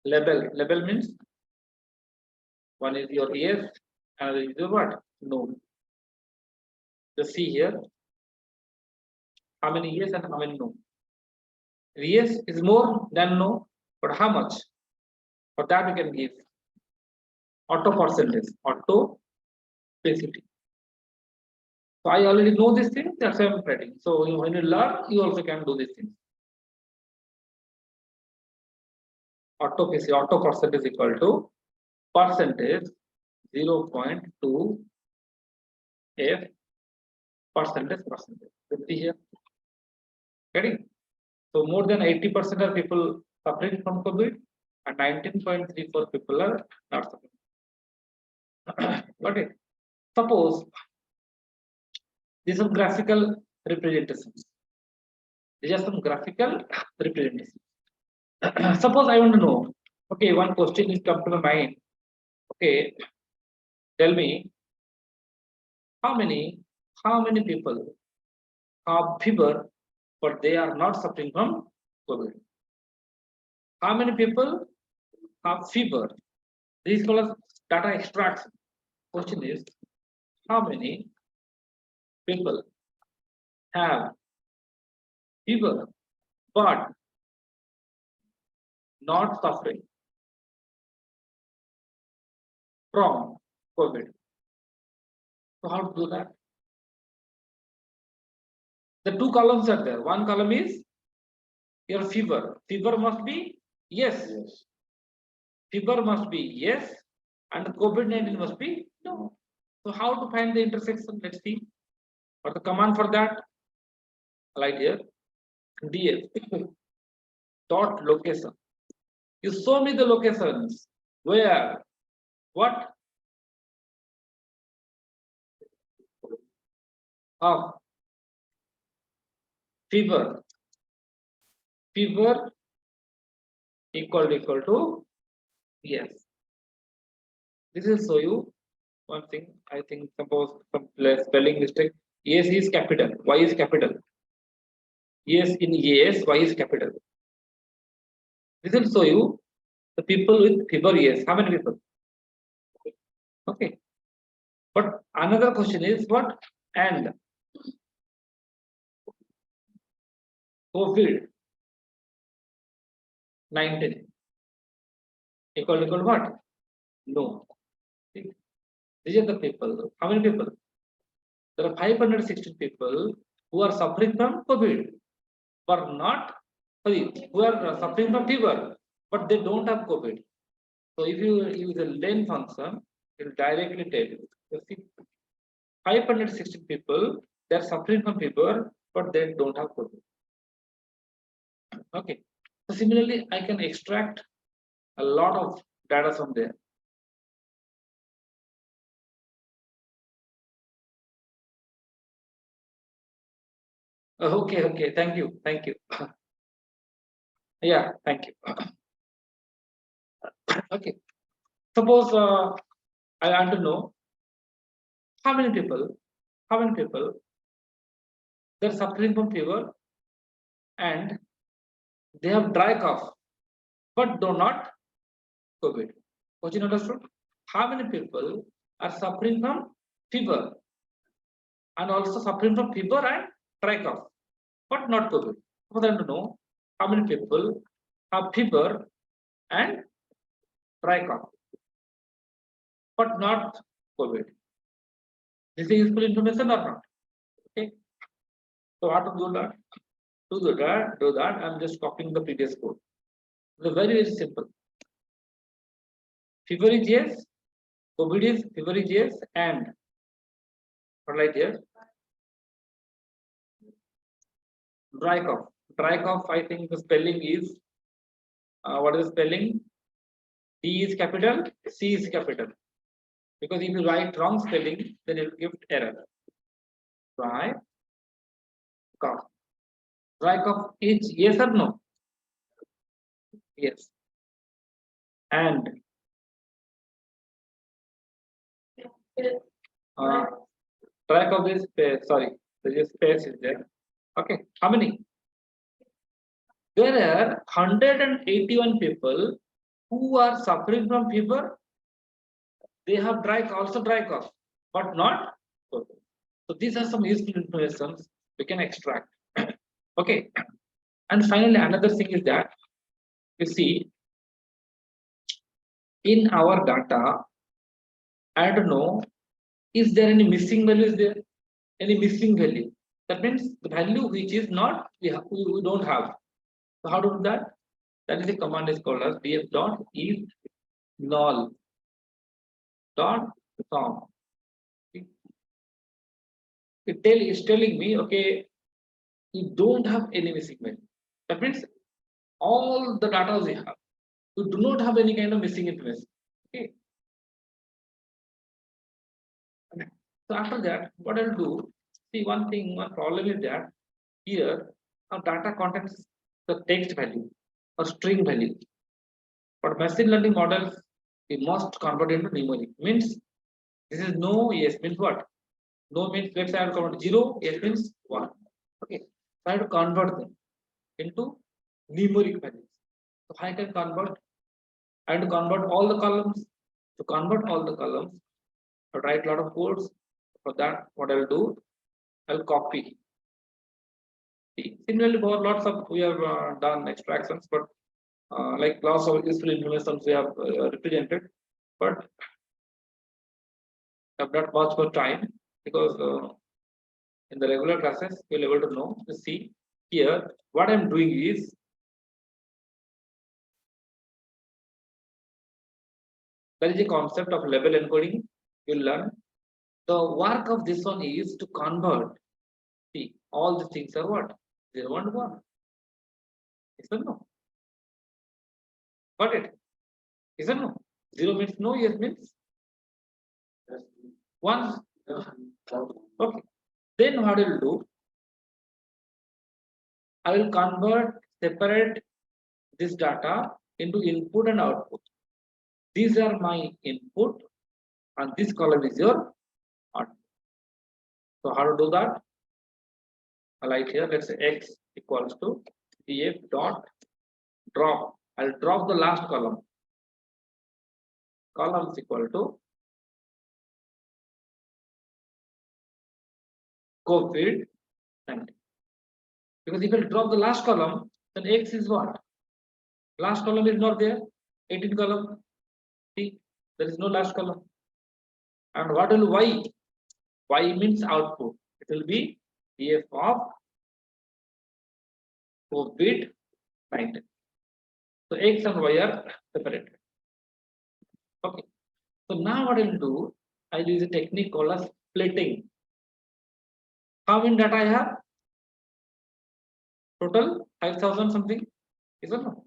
Speaker 1: label. Label means one is your yes, another is your what? No. Just see here how many yes and how many no. Yes is more than no, but how much? For that we can give auto percentage, auto specificity. So I already know this thing, that's why I'm writing. So when you learn, you also can do this thing. Auto percentage equal to percentage 0.2 F percentage. You see here. Getting? So more than 80% of people suffering from COVID and 19.34 people are not suffering. Okay. Suppose these are graphical representations. These are some graphical representations. Suppose I want to know, okay, one question is come to my mind. Okay, tell me how many people have fever, but they are not suffering from COVID? How many people have fever? This is called as data extraction. Question is, how many people have fever but not suffering from COVID? So how to do that? The two columns are there. One column is your fever. Fever must be yes. Fever must be yes, and COVID-19 must be no. So how to find the intersection? Let's see. What the command for that? Right here. DF dot location. You show me the locations where what of fever equal to yes. This will show you one thing. I think suppose some spelling mistake. Yes is capital. Y is capital. Yes in yes. Y is capital. This will show you the people with fever. Yes. How many people? Okay. But another question is what? And COVID-19 equal to what? No. These are the people. How many people? There are 516 people who are suffering from COVID, but not who are suffering from fever, but they don't have COVID. So if you use a len function, it will directly tell you. You see, 516 people, they are suffering from fever, but they don't have COVID. Okay. So similarly, I can extract a lot of data from there. Okay. Thank you. Yeah, thank you. Okay. Suppose I want to know how many people they're suffering from fever and they have dry cough, but do not COVID. Question understood? How many people are suffering from fever and also suffering from fever and dry cough, but not COVID? For them to know how many people have fever and dry cough, but not COVID. This is useful information or not? Okay. So how to do that? To do that, I'm just copying the previous code. It's very simple. Fever is yes, COVID is fever is yes, and right here, dry cough. Dry cough, I think the spelling is what is the spelling? D is capital, C is capital. Because if you write wrong spelling, then it will give error. Dry cough. Dry cough is yes or no? Yes. And dry cough is sorry, there is space is there. Okay, how many? There are 181 people who are suffering from fever. They have also dry cough, but not COVID. So these are some useful information we can extract. Okay, and finally another thing is that you see in our data, I don't know, is there any missing value? Is there any missing value? That means the value which is not we don't have. So how to do that? That is the command is called as df dot is null dot sum. It's telling me, okay, you don't have any missing value. That means all the data we have, you do not have any kind of missing information. Okay. So after that, what I'll do, see one problem is that here our data contains the text value or string value. For machine learning models, we must convert into numeric. Means this is no, yes means what? No means let's say I have to convert 0, yes means 1. Okay. So I have to convert them into numeric values. So I can convert, I have to convert all the columns. To convert all the columns, I write a lot of codes. For that, what I will do, I'll copy. Similarly, for lots of we have done extractions, but like lots of useful information we have represented, but have not much more time because in the regular classes you'll able to know. To see here, what I'm doing is there is a concept of label encoding. You'll learn. The work of this one is to convert. See, all the things are what? 0 and 1. Yes or no? Got it? Yes or no? 0 means no, yes means 1. Okay. Then what I will do? I will separate this data into input and output. These are my input, and this column is your output. So how to do that? I like here, let's say x equals to df dot drop. I'll drop the last column. Column is equal to COVID-19. Because if I drop the last column, then x is what? Last column is not there. 18 column. See, there is no last column. And what will y? Y means output. It will be df of COVID-19. So x and y are separated. Okay. So now what I will do, I will use a technique called as splitting. How many data I have? Total 5,000 something. Is it no?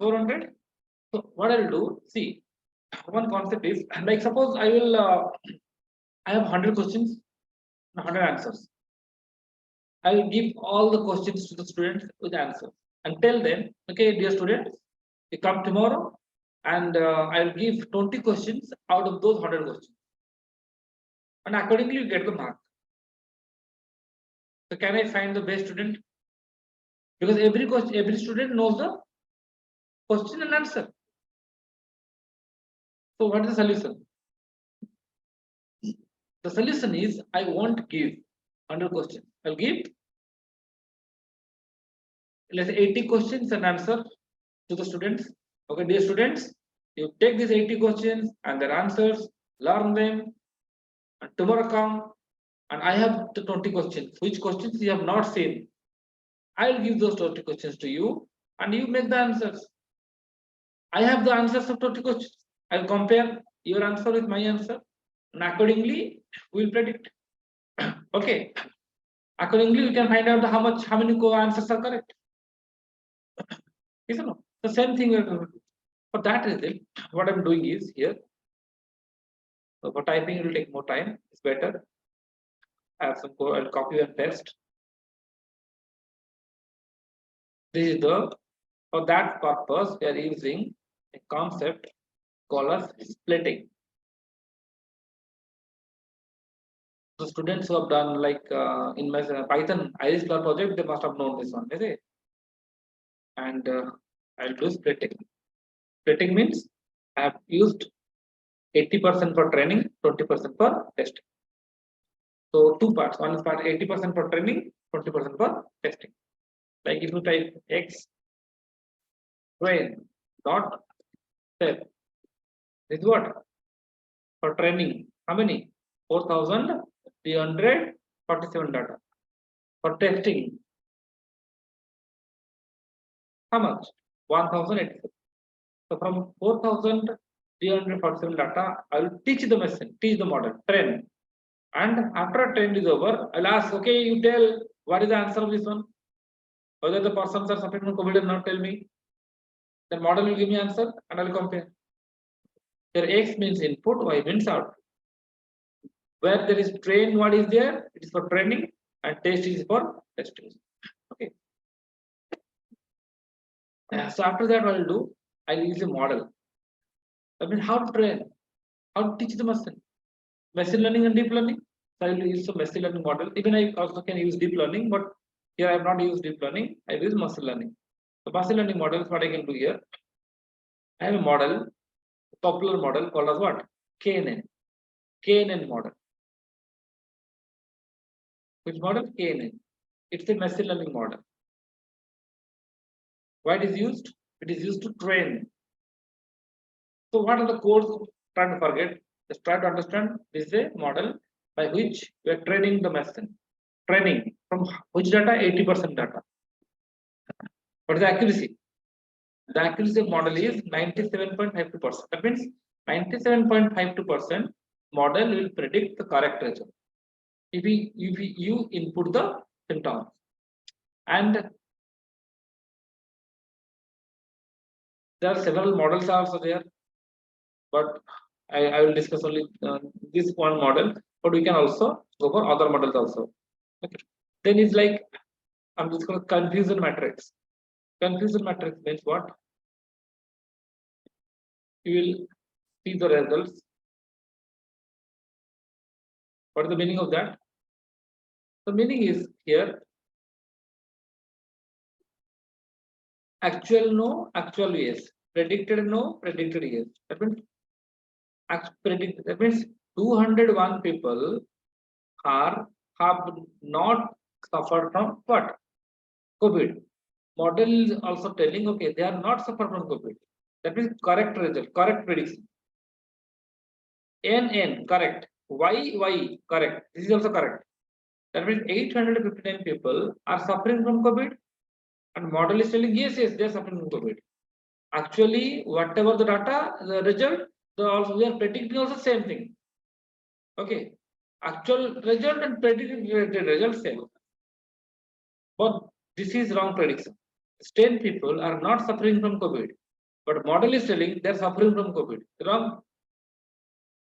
Speaker 1: 400. So what I will do, see, one concept is like suppose I will I have 100 questions, 100 answers. I will give all the questions to the students with answers and tell them, okay, dear students, you come tomorrow and I'll give 20 questions out of those 100 questions, and accordingly you get the mark. So can I find the best student? Because every student knows the question and answer. So what is the solution? The solution is I won't give 100 questions. I'll give, let's say, 80 questions and answer to the students. Okay, dear students, you take these 80 questions and their answers, learn them, and tomorrow come, and I have the 20 questions. Which questions you have not seen? I'll give those 20 questions to you, and you make the answers. I have the answers of 20 questions. I'll compare your answer with my answer, and accordingly, we'll predict. Okay. Accordingly, we can find out how many answers are correct. Isn't it? The same thing we're going to do. For that result, what I'm doing is here. So for typing, it will take more time. It's better. I have some code. I'll copy and paste. This is for that purpose, we are using a concept called as splitting. The students who have done like in my Python Iris Cloud project, they must have known this one, is it? And I'll do splitting. Splitting means I have used 80% for training, 20% for testing. So two parts. One is part 80% for training, 20% for testing. Like if you type X train dot step, this is what? For training, how many? 4,347 data. For testing, how much? 1,086. So from 4,347 data, I will teach the machine, teach the model, train. And after train is over, I'll ask, okay, you tell what is the answer of this one? Whether the persons are suffering from COVID or not, tell me. The model will give me answer and I'll compare. Here X means input, Y means output. Where there is train, what is there? It is for training, and test is for testing. Okay. So after that, what I'll do, I'll use a model. I mean, how to train, how to teach the machine. Machine learning and deep learning. So I will use the machine learning model. Even I also can use deep learning, but here I have not used deep learning. I use machine learning. So machine learning model is what I can do here. I have a model, a popular model called as what? KNN. KNN model. Which model? KNN. It's a machine learning model. Why it is used? It is used to train. So what are the codes? Try to forget. Just try to understand. This is a model by which we are training the machine. Training from which data? 80% data. What is the accuracy? The accuracy model is 97.52%. That means 97.52% model will predict the correct result. If you input the symptoms. And there are several models also there, but I will discuss only this one model, but we can also go for other models also. Okay. Then it's like, I'm just going to confusion matrix. Confusion matrix means what? You will see the results. What is the meaning of that? The meaning is here, actual no, actual yes. Predicted no, predicted yes. That means that means 201 people have not suffered from what? COVID. Model is also telling, okay, they are not suffered from COVID. That means correct result, correct prediction. N, correct. Y, correct. This is also correct. That means 859 people are suffering from COVID, and model is telling, yes, they are suffering from COVID. Actually, whatever the data, the result, we are predicting also same thing. Okay. Actual result and predicted result same. But this is wrong prediction. 10 people are not suffering from COVID, but model is telling they are suffering from COVID. Wrong.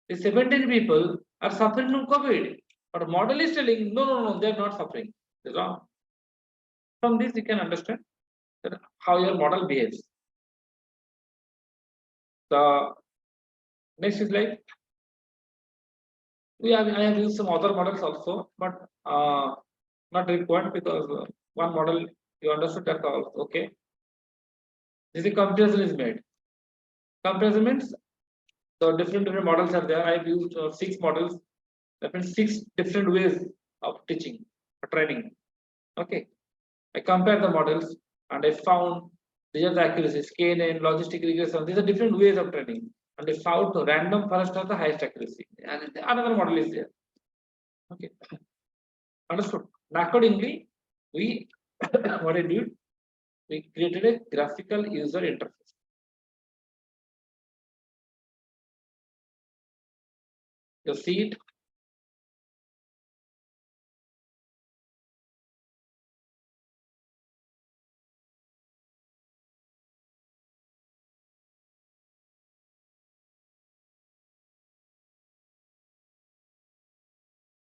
Speaker 1: The 17 people are suffering from COVID, but model is telling no, they are not suffering. Wrong. From this, you can understand how your model behaves. The next is like I have used some other models also, but not required because one model you understood that also. Okay, this is comparison is made. Comparison means the different models are there. I've used 6 models. That means 6 different ways of teaching or training. Okay, I compare the models and I found these are the accuracies, KNN, logistic regression. These are different ways of training, and I found the random forest has the highest accuracy. And another model is there. Okay, understood. And accordingly, we what I did, we created a graphical user interface. You see it.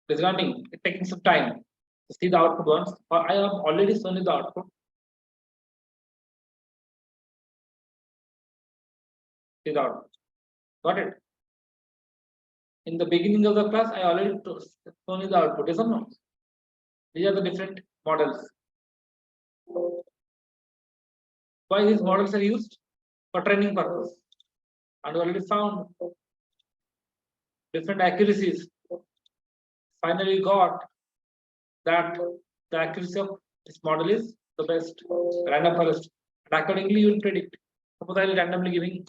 Speaker 1: It's running. It's taking some time to see the output once. I have already shown you the output. See the output. Got it? In the beginning of the class, I already shown you the output. Yes or no? These are the different models. Why these models are used? For training purpose. And we already found different accuracies. Finally got that the accuracy of this model is the best random forest. And accordingly, you will predict. Suppose I will randomly giving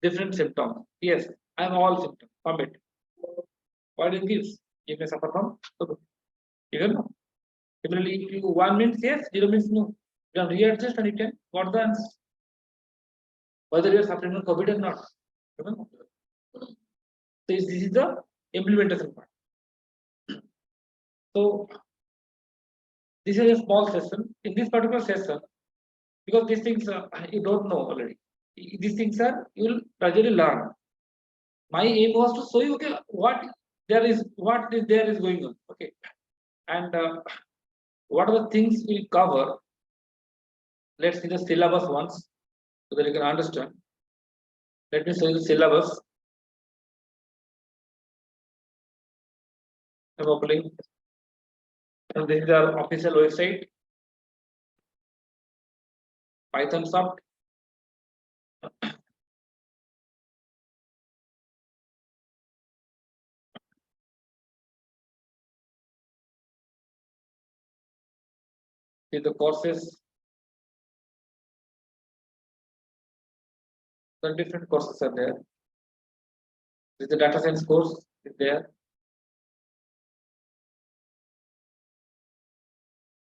Speaker 1: different symptoms. Yes, I have all symptoms. Commit. What it gives? You may suffer from. Even no. Similarly, if you 1 means yes, 0 means no. You can readjust and you can got the answer. Whether you are suffering from COVID or not. So this is the implementation part. So this is a small session. In this particular session, because these things you don't know already. These things are you will gradually learn. My aim was to show you okay what there is going on. Okay, and what are the things we'll cover. Let's see the syllabus once so that you can understand. Let me show you the syllabus. I'm opening. And this is our official website. PythonSoft. See the courses. The different courses are there. This is the data science course is there.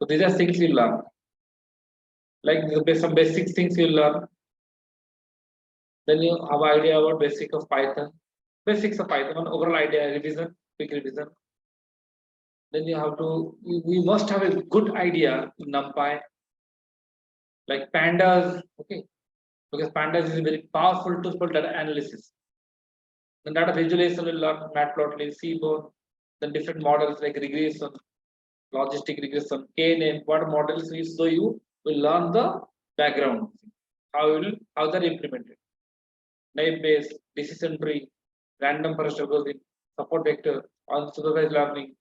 Speaker 1: So these are things you learn. Like some basic things you learn. Then you have an idea about basic of Python. Basics of Python, overall idea, revision, quick revision. Then you have to, you must have a good idea in NumPy, like pandas, okay, because pandas is a very powerful tool for data analysis. Then data visualization will learn Matplotlib, Seaborn, then different models like regression, logistic regression, KNN, what models we show you will learn the background, how they're implemented. Naive based, decision tree, random forest algorithm, support vector, unsupervised learning,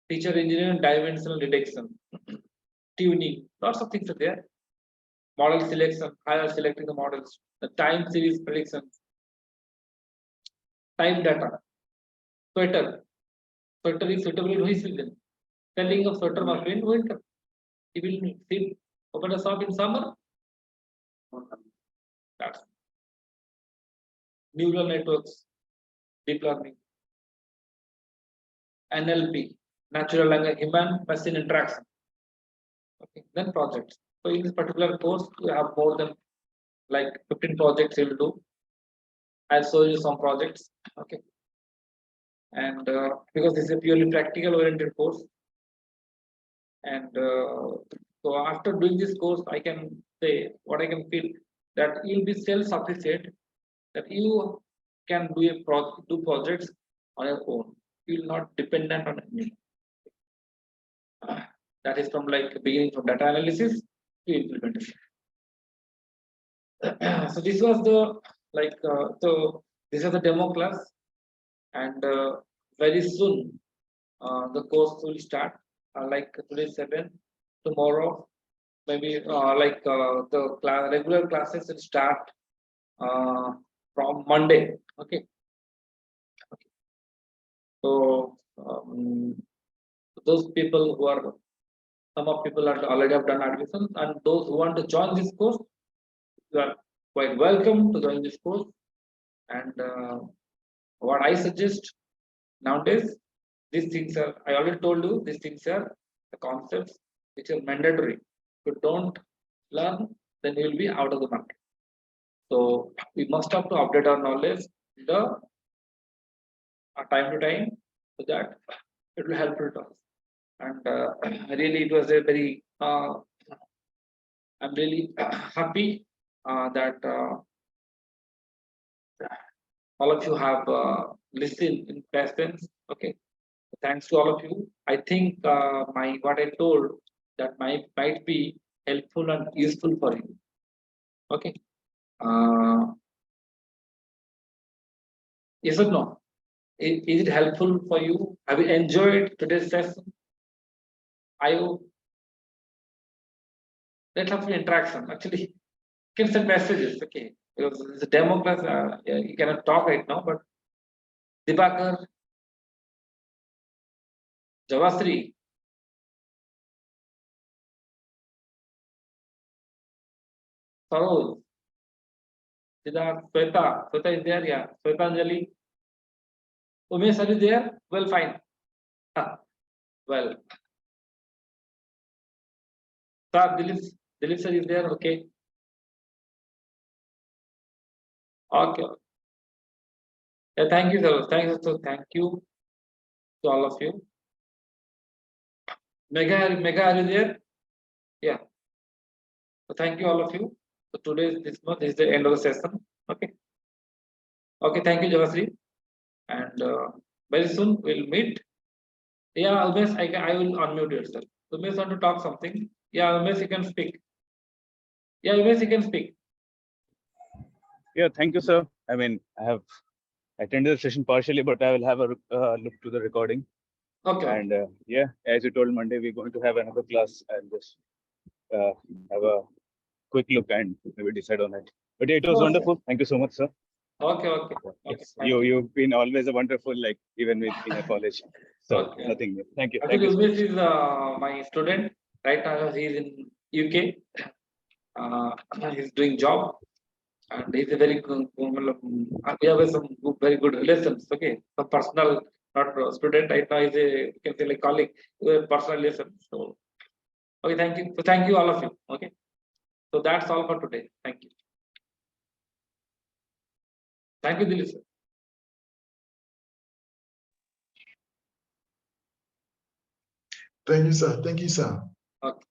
Speaker 1: feature engineering, dimensional detection, tuning, lots of things are there. Model selection, how are selecting the models, the time series prediction, time data, sweater. Sweater is suitable in which season? Selling of sweater must be in winter. You will see open a shop in summer. That's neural networks, deep learning, NLP, natural language, human machine interaction. Okay, then projects. So in this particular course, you have more than like 15 projects you will do. I'll show you some projects. Okay. And because this is a purely practical oriented course. And so after doing this course, I can say what I can feel that you'll be self-sufficient, that you can do projects on your own. You will not dependent on me. That is from like beginning from data analysis to implementation. So this was the so this is the demo class, and very soon the course will start. Like today 7, tomorrow maybe the regular classes will start from Monday. Okay. So those people who are some of people are already have done admission, and those who want to join this course, you are quite welcome to join this course. And what I suggest nowadays, these things are, I already told you, these things are the concepts which are mandatory. If you don't learn, then you will be out of the market. So we must have to update our knowledge the time to time, so that it will help us. And really, it was a very I'm really happy that all of you have listened in patience. Okay, thanks to all of you. I think my what I told that might be helpful and useful for you. Okay. Yes or no? Is it helpful for you? Have you enjoyed today's session? Are you? Let's have an interaction. Actually, you can send messages. Okay, because it's a demo class. Yeah, you cannot talk right now, but Dibakar, Javasri, Saroj, Siddharth, Sweta is there, yeah. Swetanjali, Umesh, are you there? Well, fine. Well, sir, Dilip sir is there, okay. Okay. Yeah, thank you, sir. Thank you to all of you. Mega, are you there? Yeah. So thank you all of you. So this month is the end of the session. Okay. Okay, thank you, Javasri. And very soon we'll meet. Yeah, Always I will unmute yourself. Always want to talk something. Yeah, Always you can speak. Yeah, Always you can speak.
Speaker 3: Yeah, thank you, sir. I mean, I have attended the session partially, but I will have a look to the recording.
Speaker 1: Okay.
Speaker 3: And yeah, as you told, Monday we're going to have another class and just have a quick look and maybe decide on it. But yeah, it was wonderful. Thank you so much, sir.
Speaker 1: Okay.
Speaker 3: Yes, you've been always a wonderful, like even with in a college. So
Speaker 1: Okay.
Speaker 3: nothing new. Thank you.
Speaker 1: Actually,
Speaker 3: Thank you.
Speaker 1: Umesh is my student. Right now, he's in UK. He's doing job, and he's a very good. We have some very good relations. Okay, some personal, not student. Right now, he's a, you can say, like colleague. We have personal relations. So, okay, thank you. So, thank you all of you. Okay, so that's all for today. Thank you. Thank you, Dilip sir.
Speaker 4: Thank you, sir. Thank you, sir.
Speaker 1: Okay.